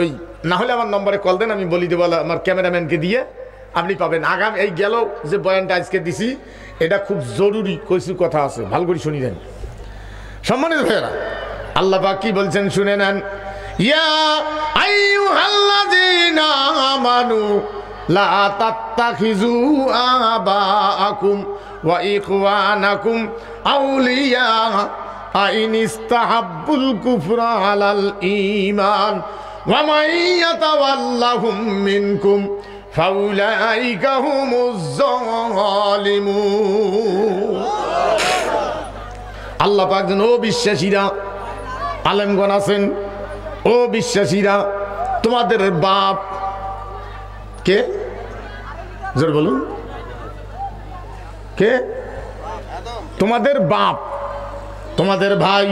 ওই না হলে আমার নম্বরে কল দেন, আমি বলি দেবো আমার ক্যামেরাম্যানকে দিয়ে, আপনি পাবেন। আগামী এই গেল যে বয়ানটা আজকে দিছি, এটা খুব জরুরি কিছু কথা আছে, ভালো করে শুনি দেন। সম্মানিত ভাইয়েরা, আল্লাহ পাক কি বলছেন শুনে নেন। ইয়া আইয়ুহাল্লাযীনা আমানু লা তাত্তাখিযু আবাআকুম ওয়া ইখওয়ানাকুম আউলিয়া আইন ইস্তাহাব্বুল কুফরা আলাল ঈমান ওয়া মাইয়াতাওয়াল্লাহুম মিনকুম ফাউলাইকা হুমুজ জালিমুন। আল্লাহ পাক যেন, ও বিশ্বাসীরা, আলেমগণ আছেন, ও বিশ্বাসীরা, তোমাদের বাপ কে? জোর বলুন, কে? তোমাদের বাপ, তোমাদের ভাই।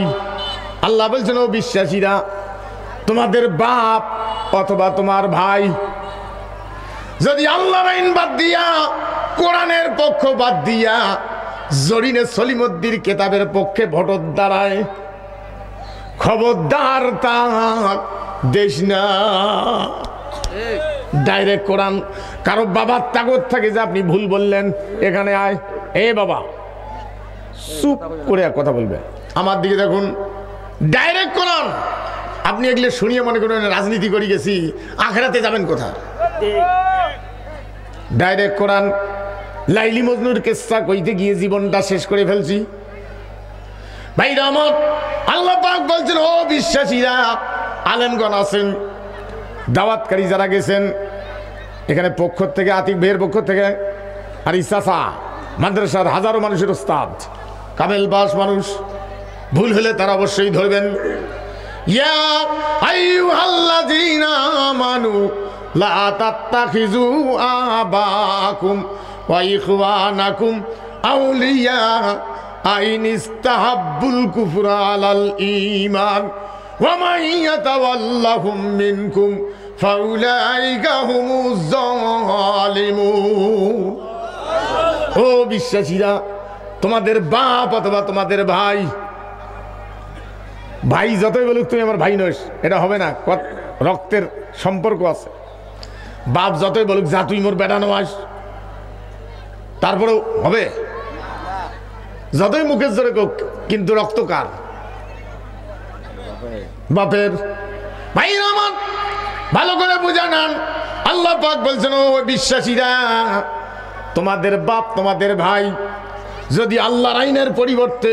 আল্লাহ বলছেন, ও বিশ্বাসীরা, তোমাদের বাপ অথবা তোমার ভাই যদি আল্লাহর আইন বাদ দিয়া, কোরআনের পক্ষ বাদ দিয়া জরিনে সলিমুদ্দির কেতাবের পক্ষে ভোট দাঁড়ায়, খবরদার তা দেশ না। ডাইরেক্ট কোরআন। কারো বাবার তাগত থাকে যে আপনি ভুল বললেন, এখানে আয়, এ বাবা চুপ করে কথা বলবে, আমার দিকে দেখুন, ডাইরেক্ট কোরআন। আপনি এগুলো শুনিয়ে মনে করেন রাজনীতি করে গেছি, আখেরাতে যাবেন কোথা? ডাইরেক্ট কোরআন। লাইলি মজনুর কিসসা কইতে গিয়ে জীবনটা শেষ করে ফেলছি। ভাইরা আমার, আল্লাহ পাক বলছেন, ও বিশ্বাসীরা, আলেমগণ আছেন, দাওয়াতকারী যারা গেছেন, এখানে পক্ষ থেকে, আতিক ভাইয়ের পক্ষ থেকে, আর ইসাসা মাদ্রাসার হাজারো মানুষের ওস্তাদ, কামেল বাস মানুষ, ভুল হলে তারা অবশ্যই ধরবেন। ইয়া আইয়ুহাল্লাযীনা আমানু লা তাত্তাখিযু আবাকুম ওয়া ইখওয়ানাকুম আউলিয়া আইন ইস্তাহাব্বুল কুফরা আলাল ঈমান ওয়া মান ইয়াতাওয়াল্লাহুম মিনকুম ফাউলাইকা হুমুজ জালিমুন। ও বিশ্বাসীরা, তোমাদের বাপ অথবা তোমাদের ভাই, ভাই যতই বলুক তুমি আমার ভাই নস, এটা হবে না, রক্তের সম্পর্ক আছে। বাপ যতই বলুক যা তুই মোর বেটা নস, তারপরেও হবে, যতই মুখের জোরে কোক, কিন্তু রক্ত কার? বাপের। ভাই আমার, ভালো করে বুঝা নেন, আল্লাহ পাক বলছেন, ও বিশ্বাসীরা, তোমাদের বাপ তোমাদের ভাই যদি আল্লাহর আইনের পরিবর্তে,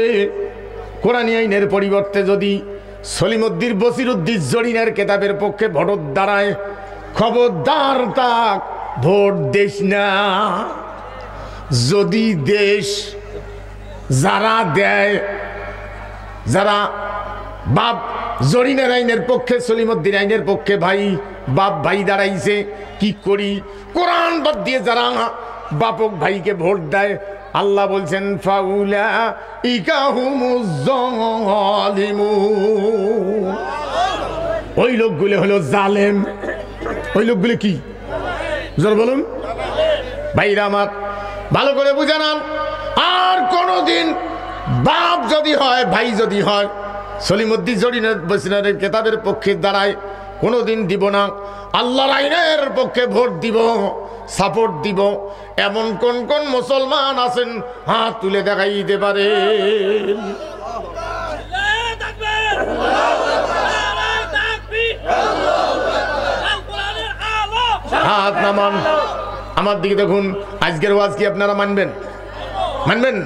কোরআনী আইনের পরিবর্তে যদি সলিমুদ্দিন বসিরুদ্দিন জরিনের কেতাবের পক্ষে ভোট দাঁড়ায়, খবরদার তাক ভোট দেশ না। যদি দেশ, যারা দেয়, যারা বাপ জরিনের আইনের পক্ষে, সলিমুদ্দিন আইনের পক্ষে ভাই, বাপ ভাই দাঁড়াইছে, কি করি? কোরআন বাদ দিয়ে যারা বাপক ভাইকে ভোট দেয়, আল্লাহ বলছেন, ফাউলাইকা হুমুজ জালিমুন। ওই লোকগুলো হলো জালেম। ওই লোকগুলো কি? জোর বলুন ভাইরা আমার, ভালো করে বুঝে নেন। আর কোনদিন বাপ যদি হয়, ভাই যদি হয়, সলিমুদ্দিন জরিনের বসিরের কেতাবের পক্ষে দাঁড়ায়, কোনদিন দিব না। আল্লাহর আইনের পক্ষে ভোট দিব, সাপোর্ট দিব, এমন কোন কোন মুসলমান আছেন হাত তুলে দেখাই দিতে পারে? হাত নামান, আমার দিকে দেখুন। আজকের ওয়াজ কি আপনারা মানবেন? মানবেন?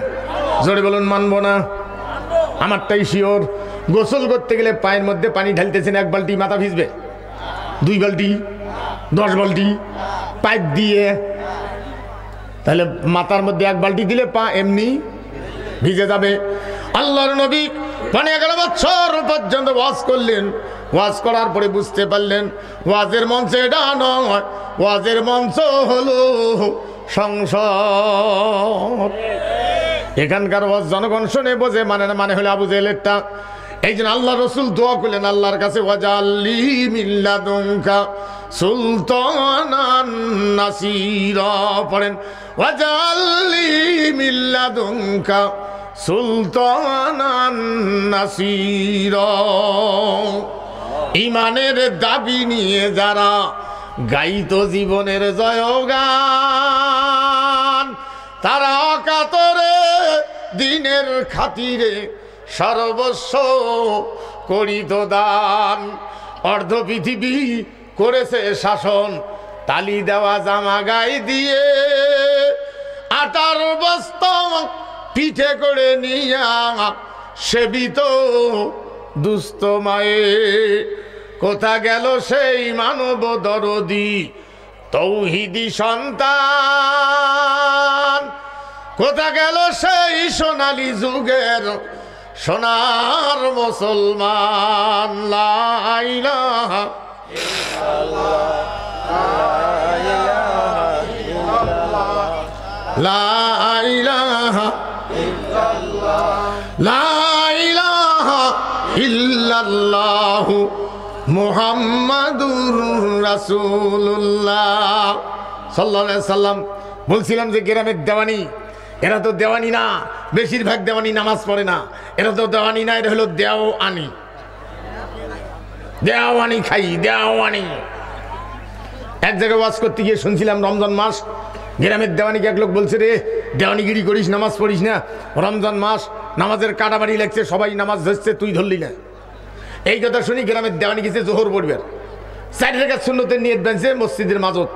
জোরে বলুন, মানবো না। আমারটাই শিওর। গোসল করতে গেলে পায়ের মধ্যে পানি ঢালতেছেন, 1 বালতি মাথা ভিজবে, 2 বালতি, 10 বালতি পাইপ দিয়ে, তাহলে মাথার মধ্যে 1 বালতি দিলে পা এমনি ভিজে যাবে। আল্লাহর নবী 11 বছর পর্যন্ত ওয়াজ করলেন। ওয়াজ করার পরে বুঝতে পারলেন ওয়াজের মঞ্চ এটা নয়, ওয়াজের মঞ্চ হলো সংসদ। এখানকার ওয়াজ জনগণ শুনে বোঝে, মানে না, মানে হলো আবু জেহেলেরটা। এই জন্য আল্লাহ রসুল দোয়া করলেন আল্লাহর কাছে, ওয়াজআললি মিন লাদুনকা সুলতানান নাসীরা। পড়েন, ওয়াজআললি মিন লাদুনকা সুলতানান নাসীরা। ইমানের দাবি নিয়ে যারা গাইতো জীবনের জয়গান, তারা কাতরে দিনের খাতিরে সর্বস্ব করিত দান। অর্ধ পৃথিবী করেছে শাসন, তালি দেওয়া জামা গায়ে দিয়ে, আটার বস্তা পিঠে করে নিয়া সেবিত দুস্থ মায়ে। কোথা গেল সেই মানব দরদি তৌহিদি সন্তান, কোথা গেল সেই সোনালী যুগের সোনার মুসলমান। লা ইলাহা লা ইলাহা লা ইলাহা ইল্লাল্লাহু মুহাম্মাদুর রাসূলুল্লাহ সাল্লাল্লাহু আলাইহি সাল্লাম। বলছিলাম যে গ্রামের দেওয়ানি, এরা তো দেওয়ানি না, বেশিরভাগ দেওয়ানি নামাজ পড়ে না, এরা তো দেওয়ানি না, এটা হলো দেওয়ানি। দেওয়ানি খাই, দেওয়ানি। এক জায়গায় ওয়াজ করতে গিয়ে শুনছিলাম রমজান মাস, গ্রামের দেওয়ানিকে এক লোক বলছে, রে দেওয়ানিগিরি করিস, নামাজ পড়িস না, রমজান মাস নামাজের কাটাবাড়ি লাগছে, সবাই নামাজ ধরছে, তুই ধরলি না। এই কথা শুনি গ্রামের দেওয়ানি গেছে জোহর পড়বে, 4 রাকাত সুন্নতের নিয়ত বাঁধছে মসজিদের মাজত,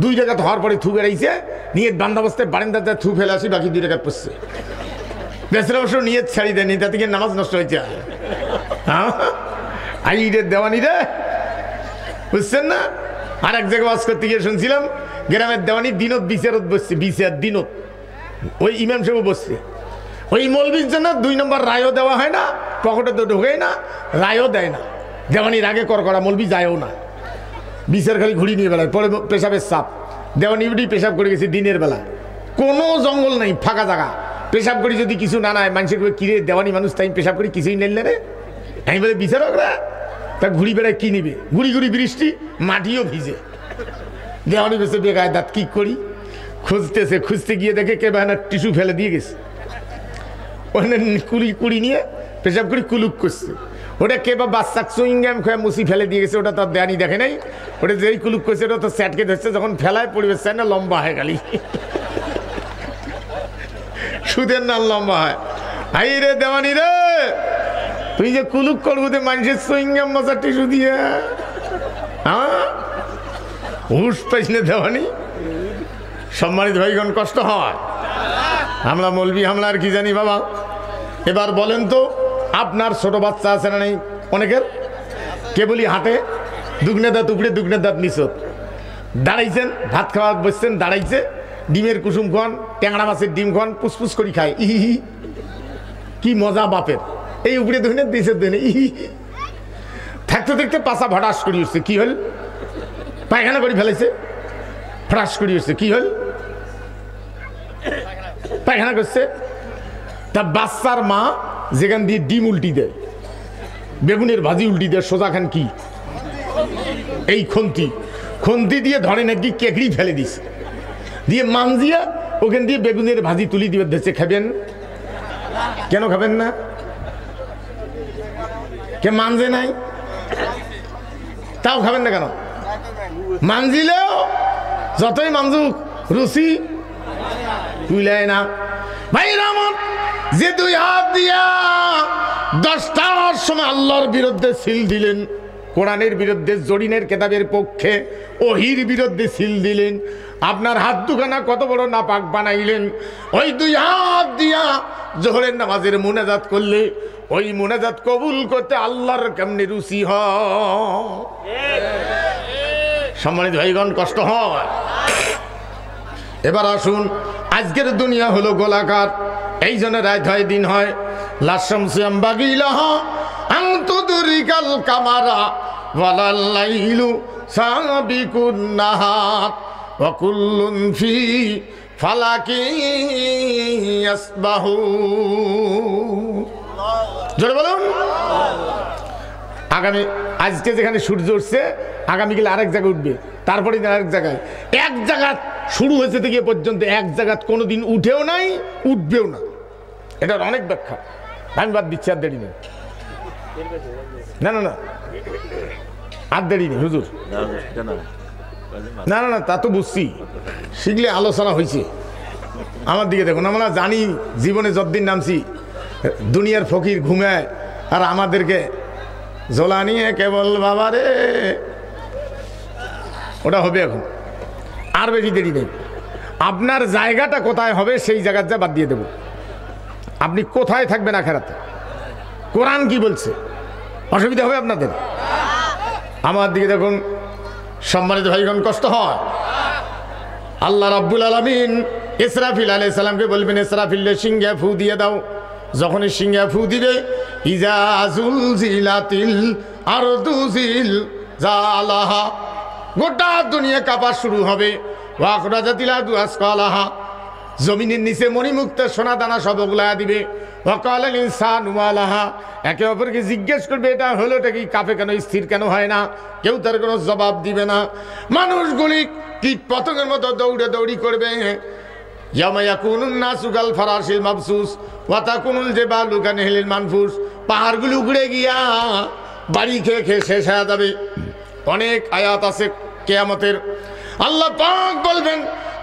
2 রাকাত হওয়ার পরে থু বেড়াইছে, নিয়ত বান্ধা অবস্থায় বারান্দাতে থু ফেলে আসি, বাকি 2 রাকাত পড়ছে। বেচারা অবশ্য নিয়ত ছাড়ি দেয়নি, তা থেকে নামাজ নষ্ট হয়েছে। হ্যাঁ আই রে দেওয়ানি রে, বুঝছেন না? আর এক জায়গায় ওয়াজ করতে গিয়ে শুনছিলাম গ্রামের দেওয়ানি দিনত বিচারত বসছে, বিচার দিনত ওই ইমাম সাহেব বসছে, ওই মৌলবীর জন্য 2 নম্বর রায়ও দেওয়া হয় না, পকেটে তো ঢোকেই না, রায়ও দেয় না। দেওয়ানির আগে কর করা মৌলবী যায়ও না, বিচার খালি ঘুরি নিয়ে বেড়ায়, পরে পেশাবের চাপ। দেওয়ানি উঠি পেশাব করে গেছে দিনের বেলা, কোনো জঙ্গল নেই, ফাঁকা জায়গা, পেশাব করি যদি কিছু না নেয় মানুষের কিরে দেওয়ানি মানুষ তাই পেশাব করি কিছুই নেই রে, আমি বলে বিচারকরা তা ঘুরি বেড়ায় কি নিবে, ঘুরি ঘুরি বৃষ্টি, মাটিও ভিজে। দেওয়ানি বেছে বেগায় দাঁত, কি করি খুঁজতেছে, খুঁজতে গিয়ে দেখে কে বাহানা টিস্যু ফেলে দিয়ে গেছে, ওখানে কুড়ি নিয়ে পেশাব করি কুলুক করছে, ওটা কে বা বাচ্চা চুইংগাম খেয়ে মুসি ফেলে দিয়ে গেছে, ওটা তার দেওয়ানি দেখে নাই, ওটা যেই কুলুক করছে ওটা তো স্যাটকে ধরছে, যখন ফেলায় পরিবেশ চায় না লম্বা হয় গালি, সুদের নাম লম্বা হয়। হাই রে দেওয়ানি রে, তুই যে কুলুক করবো মানুষের চুইংগাম মশা টিস্যু দিয়ে, হ্যাঁ হুশ পাইস না দেওয়ানি। সম্মানিত ভাইগণ, কষ্ট হয়, হামলা মৌলবি হামলা আর কি জানি বাবা। এবার বলেন তো, আপনার ছোট বাচ্চা আছে না নেই? অনেকের কেবলই হাঁটে, দুগনে দাঁত উপড়ে দুগনে দাঁত নিচত, দাঁড়াইছেন ভাত খাওয়া বসছেন, দাঁড়াইছে, ডিমের কুসুম খান, ট্যাংরা মাছের ডিম খান, পুসপুস করি খায়, ইহি কি মজা বাপের, এই উপরে ধরে দিয়েছে ধরে ইহি থাকতে থাকতে পাশা ভটাস করি উঠছে, কি হল? পায়খানা করে ফেলেছে, ফটাস করি উঠছে, কি হল? পায়খানা করছে। তা বাচ্চার মা যেখান দিয়ে ডিম উল্টি দেয়, বেগুনের ভাজি উল্টি দেয়, সোজা খান কি এই খন্তি দিয়ে ধরে নাকি কেকড়ি ফেলে দিছে, দিয়ে মানজিয়া ওখান দিয়ে বেগুনের ভাজি তুলি দিয়ে ধরছে, খাবেন? কেন খাবেন না? কে মানজে নাই তাও খাবেন না কেন? মানজিলেও যতই মানজুক রুচি তুইলায় না। ভাই রামন যে 2 হাত দিয়া 10টার সময় আল্লাহর বিরুদ্ধে সিল দিলেন, কোরআনের বিরুদ্ধে, জরিনের কেতাবের পক্ষে, ওহির বিরুদ্ধে সিল দিলেন, আপনার হাত দুখানা কত বড় নাপাক বানাইলেন। ওই 2 হাত দিয়া জোহরের নামাজের মুনাজাত করলে ওই মুনাজাত কবুল করতে আল্লাহর কেমনে রুচি হয়। সম্মানিত ভাইগণ, কষ্ট হয়। এবার আসুন, আজকের দুনিয়া হলো গোলাকার, এই জন্য রাত হয় দিন হয়। লাশামসিয়াম বাগিলাহ আনতুদরিকাল কামারা ওয়ালাল্লাইলু সাবিকুন নাহার ওয়া কুল্লুন ফি ফালাকি ইয়াসবাহু। জোরে বলুন। আগামী আজকে যেখানে সূর্য উঠছে, আগামীকাল আরেক জায়গায় উঠবে, তারপরে আরেক জায়গায়, এক জায়গা শুরু হয়েছে থেকে পর্যন্ত এক জায়গা কোনোদিন উঠেও নাই, উঠবেও না। এটার অনেক ব্যাখ্যা, আমি বাদ দিচ্ছি, আর দেরি নেই। না না না, আর দেরি নেই হুজুর। না না না, তা তো বুঝছি, শিখলে আলোচনা হয়েছে। আমার দিকে দেখুন, আমরা জানি জীবনে যতদিন নামছি দুনিয়ার ফকির ঘুমায়, আর আমাদেরকে জোলা নিয়ে কেবল বাবা রে, ওটা হবে এখন, আর বেশি দেরি নেই। আপনার জায়গাটা কোথায় হবে সেই জায়গার যা বাদ দিয়ে দেব। আপনি কোথায় থাকবেন আখেরাতে, কোরআন কি বলছে, অসুবিধা হবে আপনাদের? আমার দিকে দেখুন সম্মানিত ভাইগণ, কষ্ট হয়। আল্লাহ রাব্বুল আলামিন ইসরাফিল আলাইহিস সালামকে বলবেন, ইসরাফিল সিংহে ফু দিয়ে দাও। যখনই সিংহে ফু দিবে, ইজা জুলজিলাতিল আরদু জিলজালাহা, গোটা দুনিয়া কাঁপা শুরু হবে। ওয়া আখরাজাতিল আরদু আসকালাহা, জমিনের নিচে মণিমুক্ত সোনা দানা সব ওগুলা দিবে। ওয়া ক্বালাল ইনসানু মা লাহা, একে অপরকে জিজ্ঞেস করবে এটা হলোটা কি, কাঁপে কেন, স্থির কেন হয় না, কেউ তার কোনো জবাব দিবে না। মানুষগুলি কীট পতঙ্গের মতো দৌড়ে দৌড়ি করবে। ইয়ামা ইয়াকুনুন নাসু কাল ফারাশিল মাবসুস ওয়া তাকুনুল জিবালু কানহিলিল মানফুস, পাহাড়গুলো উগড়ে গিয়া বাড়ি খেয়ে খেয়ে শেষ হয়ে যাবে। অনেক আয়াত আছে কিয়ামতের। আল্লাহ পাক বলবেন,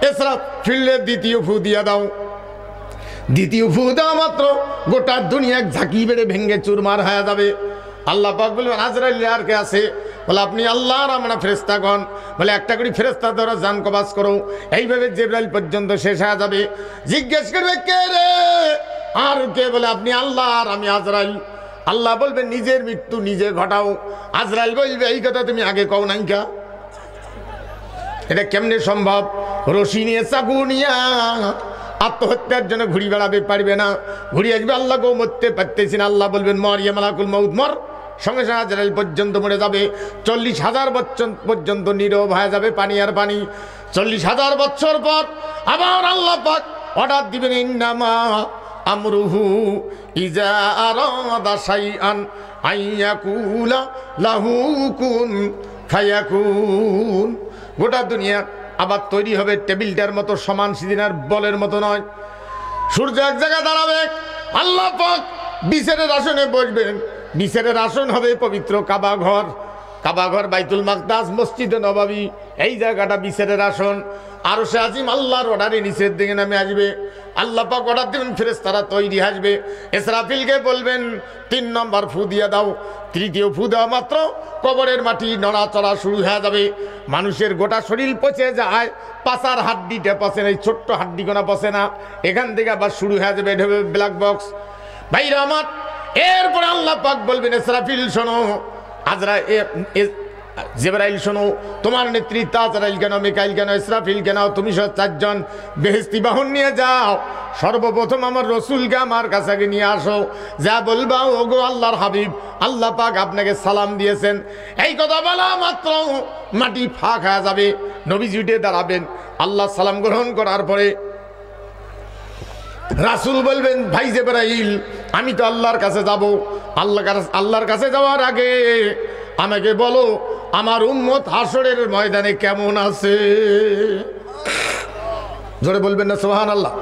ইসরাফিলের দ্বিতীয় ফু দিয়া দাও। দ্বিতীয় ফু দেওয়া মাত্র গোটা দুনিয়া ঝাঁকি বেড়ে ভেঙ্গে চুরমার হয়ে যাবে। আল্লাহ পাক বলবেন, আজরাইল আর কে আছে? বলে আপনি আল্লাহর আমরা ফেরেশতাগণ। বলে একটা করে ফেরেশতা ধরো, জান কবাজ করো। এইভাবে জিবরাইল পর্যন্ত শেষ হয়ে যাবে। জিজ্ঞেস করবে কে রে, আর কে? বলে আপনি আল্লাহ আর আমি আজরাইল। আল্লাহ বলবেন, নিজের মৃত্যু নিজে ঘটাও। আজরাইল বলবে, এই কথা তুমি আগে কও নাই কা? এটা কেমনে সম্ভব? রশি নিয়ে চাকু নিয়া আত্মহত্যার জন্য ঘুরি বেড়াবে, পারবে না। ঘুরি আসবে, আল্লাহ কেউ মরতে পারতেছি না। আল্লাহ বলবেন, মর ইয়া মালাকুল মউত, মর। সঙ্গে সঙ্গে আজরাইল পর্যন্ত মরে যাবে। 40,000 বছর পর্যন্ত নীরব হয়ে যাবে, পানি আর পানি। 40,000 বছর পর আবার আল্লাহ পাক অর্ডার দিবেন, ইন্নামা আমরুহু ইজা আরাদা শাইআন আইয়াকুলা লাহু কুন ফায়াকুন। গোটা দুনিয়া আবার তৈরি হবে টেবিলটার মতো, সমান সিদিনার বলের মতো নয়। সূর্য এক জায়গায় দাঁড়াবে, আল্লাহ পাক বিচারের আসনে বসবেন। বিচারের আসন হবে পবিত্র কাবা ঘর। কাবা ঘর, বাইতুল মাকদাস, মসজিদে নববী, এই জায়গাটা বিচারের আসন। আরশে আজিম আল্লাহর অর্ডারে নিচের দিকে নামে আসবে। আল্লাহ পাক অর্ডার দেবেন, ফেরেশতারা তৈরি আসবে। ইসরাফিলকে বলবেন, 3 নম্বর ফু দিয়ে দাও। তৃতীয় ফু দেওয়া মাত্র কবরের মাটি নড়াচড়া শুরু হয়ে যাবে। মানুষের গোটা শরীর পচে যায়, পাছার হাড্ডিটা পচে না, এই ছোট্ট হাড্ডিগোনা পচে না। এখান থেকে আবার শুরু হয়ে যাবে, এটা হবে ব্ল্যাক বক্স। ভাইরা আমার, এরপরে আল্লাহ পাক বলবেন, ইসরাফিল শোনো, জিবরাইল শোনো, তোমার নেতৃত্ব আজরাইল কেন, মিকাইল কেন, ইসরাফিল কেন, তুমি সব 4 জন বেহেশতি বাহন নিয়ে যাও। সর্বপ্রথম আমার রসুলকে আমার কাছে নিয়ে আসো। যা বলবা, ওগো আল্লাহর হাবিব, আল্লাহ পাক আপনাকে সালাম দিয়েছেন। এই কথা বলা মাত্র মাটি ফাঁক হয়ে যাবে। নবীজি উঠে দাঁড়াবেন। আল্লাহ সালাম গ্রহণ করার পরে রাসূল বলবেন, ভাই জিবরাইল, আমি তো আল্লাহর কাছে যাব। আল্লাহর কাছে যাওয়ার আগে আমাকে বলো, আমার উম্মত হাসরের ময়দানে কেমন আছে? জোরে বলবেন না সুবহানাল্লাহ?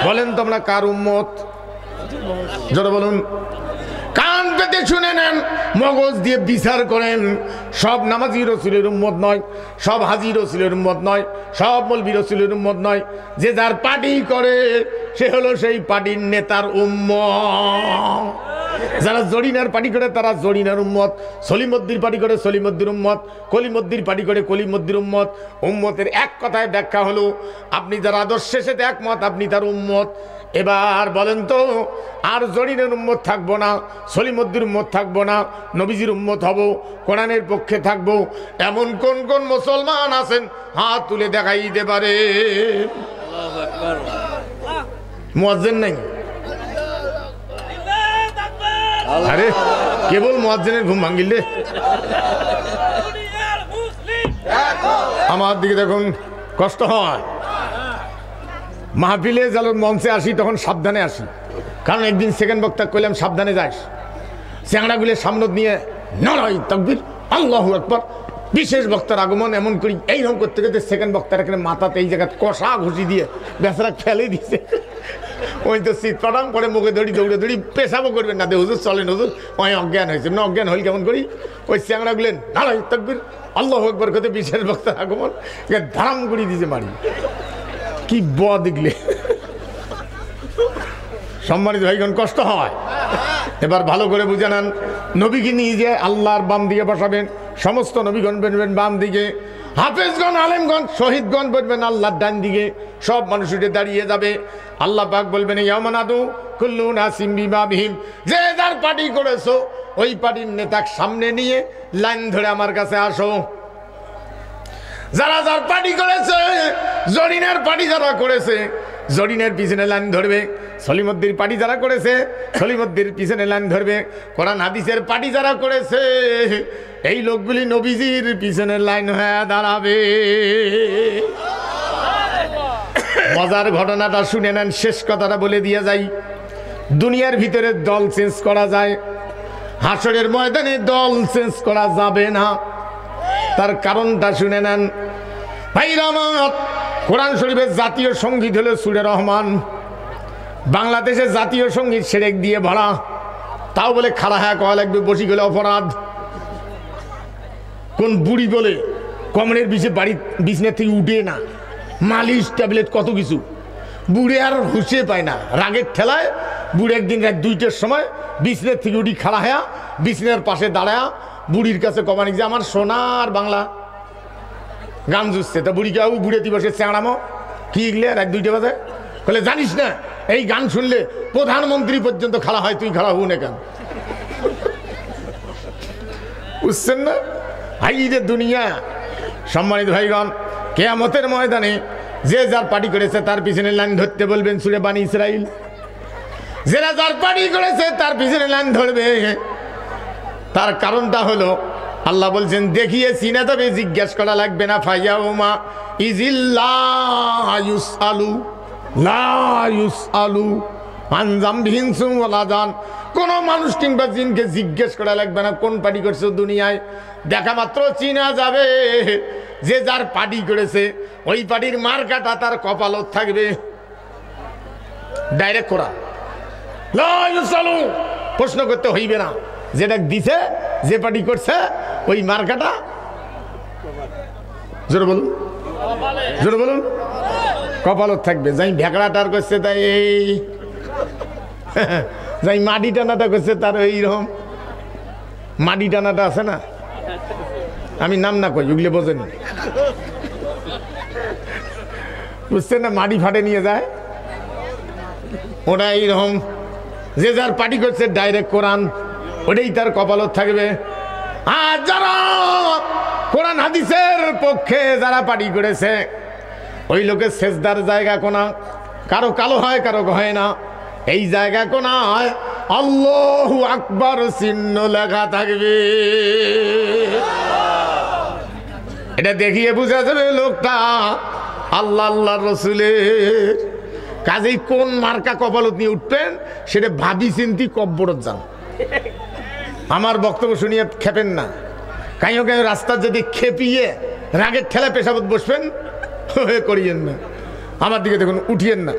বলেন তোমরা কার উম্মত? জোরে বলুন। কান পেতে শুনে নেন, মগজ দিয়ে বিচার করেন। সব নামাজি রসুলের উম্মত নয়, সব হাজি রসুলের উম্মত নয়, সব মৌলবি রসুলের উম্মত নয়। যে যার পার্টি করে সে হলো সেই পার্টির নেতার উম্মত। যারা জরিনার পার্টি করে তারা জরিনার উম্মত, সলিমদ্দির পার্টি করে সলিমদ্দির উম্মত, কলিমদ্দির পার্টি করে কলিমদ্দির উম্মত। উম্মতের এক কথায় ব্যাখ্যা হলো, আপনি যারা আদর্শের সাথে একমত আপনি তার উম্মত। এবার বলেন তো, আর জরিনের উম্মত থাকবো না, সলিমদ্দির উম্মত থাকবো না, নবীজির উম্মত হব, কোরআনের পক্ষে থাকবো, এমন কোন কোন মুসলমান আছেন হাত তুলে দেখাই দিতে পারে? মুয়াজ্জিন নাই? আরে কেবল মুয়াজ্জিনের ঘুম ভাঙিলে। আমার দিকে দেখুন, কষ্ট হয়। মাহফিলে যখন মঞ্চে আসি তখন সাবধানে আসি, কারণ একদিন সেকেন্ড বক্তা কইলাম সাবধানে যাস। চ্যাংড়াগুলো সামনে নিয়ে নারাই তাকবীর, আল্লাহু আকবার। বিশেষ বক্তার আগমন এমন করি এইরকম করতে করতে সেকেন্ড বক্তার এখানে মাথাতে এই জায়গায় কষা ঘুষি দিয়ে বেচারা ফেলে দিছে। ওই তো শীত পাটাম করে মুখে ধরি, দৌড়ে ধরি, পেশাবও করবেন না, দে হুজুর চলেন হুজুর, ওই অজ্ঞান হয়েছে না। অজ্ঞান হইল কেমন করি, ওই চ্যাংড়াগুলো নারাই তাকবীর, আল্লাহু আকবার করতে বিশেষ বক্তার আগমন ধারাম করে দিয়েছে মারি। কি দেখলে সম্মানিত ভাইগণ, কষ্ট হয়। এবার ভালো করে বুঝে নেন, নবীকে নিয়ে যে আল্লাহর বাম দিকে বসাবেন, সমস্ত নবীগণ বসবেন বাম দিকে, হাফেজগণ আলেমগণ শহীদগণ বসবেন আল্লাহর ডান দিকে। সব মানুষ উঠে দাঁড়িয়ে যাবে। আল্লাহ পাক বলবেন, ইয়ামানাদু কুল্লু নাসিম বিমাবিহিম, যে যার পার্টি করেছো ওই পার্টির নেতা সামনে নিয়ে লাইন ধরে আমার কাছে আসো। যারা যার পার্টি করেছে, জরিনের পার্টি যারা করেছে জরিনের পিছনে লাইন ধরবে, সলিমুদ্দির পার্টি যারা করেছে সলিমুদ্দির পিছনে লাইন ধরবে, কোরআন হাদিসের পার্টি যারা করেছে এই লোকগুলি নবীজির পিছনে লাইন হয়ে দাঁড়াবে। মজার ঘটনাটা শুনে নেন, শেষ কথাটা বলে দিয়ে যাই। দুনিয়ার ভিতরে দল চেঞ্জ করা যায়, হাসরের ময়দানে দল চেঞ্জ করা যাবে না। তার কারণটা শুনে নেন ভাইরা আমার। কোরআন শরীফের জাতীয় সঙ্গীত হলো সুরে রহমান। বাংলাদেশের জাতীয় সঙ্গীত সেরেক দিয়ে ভরা, তাও বলে খাড়া হ্যাঁ কয়া লাগবে, বসি গেলে অপরাধ। কোন বুড়ি বলে কমরের বিছনের থেকে উঠে না, মালিশ ট্যাবলেট কত কিছু, বুড়ে আর হুঁশে পায় না। রাগের ঠেলায় বুড়ি একদিন রাত 2টার সময় বিছনের থেকে উঠি খাড়া হ্যা, বিছনের পাশে দাঁড়ায়া বুড়ির কাছে কমানি যে আমার সোনার বাংলা গান জুসছে। তা বুড়ি কেউ বুড়ে দিবসে চ্যাঁড়ামো কি গলে রাত 2টা বাজে, বলে জানিস না এই গান শুনলে প্রধানমন্ত্রী পর্যন্ত খাড়া হয়, তুই খাড়া হু না কেন? বুঝছেন না ভাই যে দুনিয়া। সম্মানিত ভাইগণ, কিয়ামতের ময়দানে যে যার পার্টি করেছে তার পিছনে লাইন ধরতে বলবেন সূরা বানী ইসরাইল। যারা যার পার্টি করেছে তার পিছনে লাইন ধরবে। তার কারণটা হলো আল্লাহ বলছেন দেখিয়েছি না, তবে জিজ্ঞাসা করা লাগবে না। ফাইয়াউমা ইজিল্লা ইউসআলু লা ইউসআলু আন যামবিহিন ওয়ালা জান। কোনো মানুষ কিংবা জিনকে জিজ্ঞেস করা লাগবে না কোন পার্টি করছো। দুনিয়ায় দেখা মাত্র চিনা যাবে। যে যার পার্টি করেছে ওই পার্টির মার্কাটা তার কপালত থাকবে। ডাইরেক্ট করা, লা ইউসআলু, প্রশ্ন করতে হইবে না। যেটা দিছে, যে পার্টি করছে ওই মার্কাটা জোরে বলুন, জোরে বলুন, কপালত থাকবে। যাই ভেকড়াটার করছে তাই এই, যাই মাটি টানাটা করছে তার এইরকম মাটি টানাটা আছে না, আমি নাম না কই, ওগুলো বোঝেন, বুঝছেন না? মাটি ফাটে নিয়ে যায় ওটা এইরকম। যে যার পার্টি করছে ডাইরেক্ট কোরআন, ওটাই তার কপালত থাকবে। আর যারা কোরআন হাদিসের পক্ষে যারা পার্টি করেছে ওই লোকের সেজদার জায়গা কোনা কারো কালো হয়, কারো হয় না। এই জায়গা কোনায় আল্লাহু আকবার চিহ্ন লেখা থাকবে। এটা দেখিয়ে বোঝা যাবে লোকটা আল্লাহ আল্লাহর রাসূলের। কাজেই কোন মার্কা কপালত নিয়ে উঠবেন সেটা ভাবি চিন্তি কব্বরত যান। আমার বক্তব্য শুনিয়ে খেপেন না। কাইও কাইও রাস্তার যদি খেপিয়ে রাগের ঠেলা পেশাবত বসবেন করিয়েন না। আমার দিকে দেখুন, উঠিয়েন না।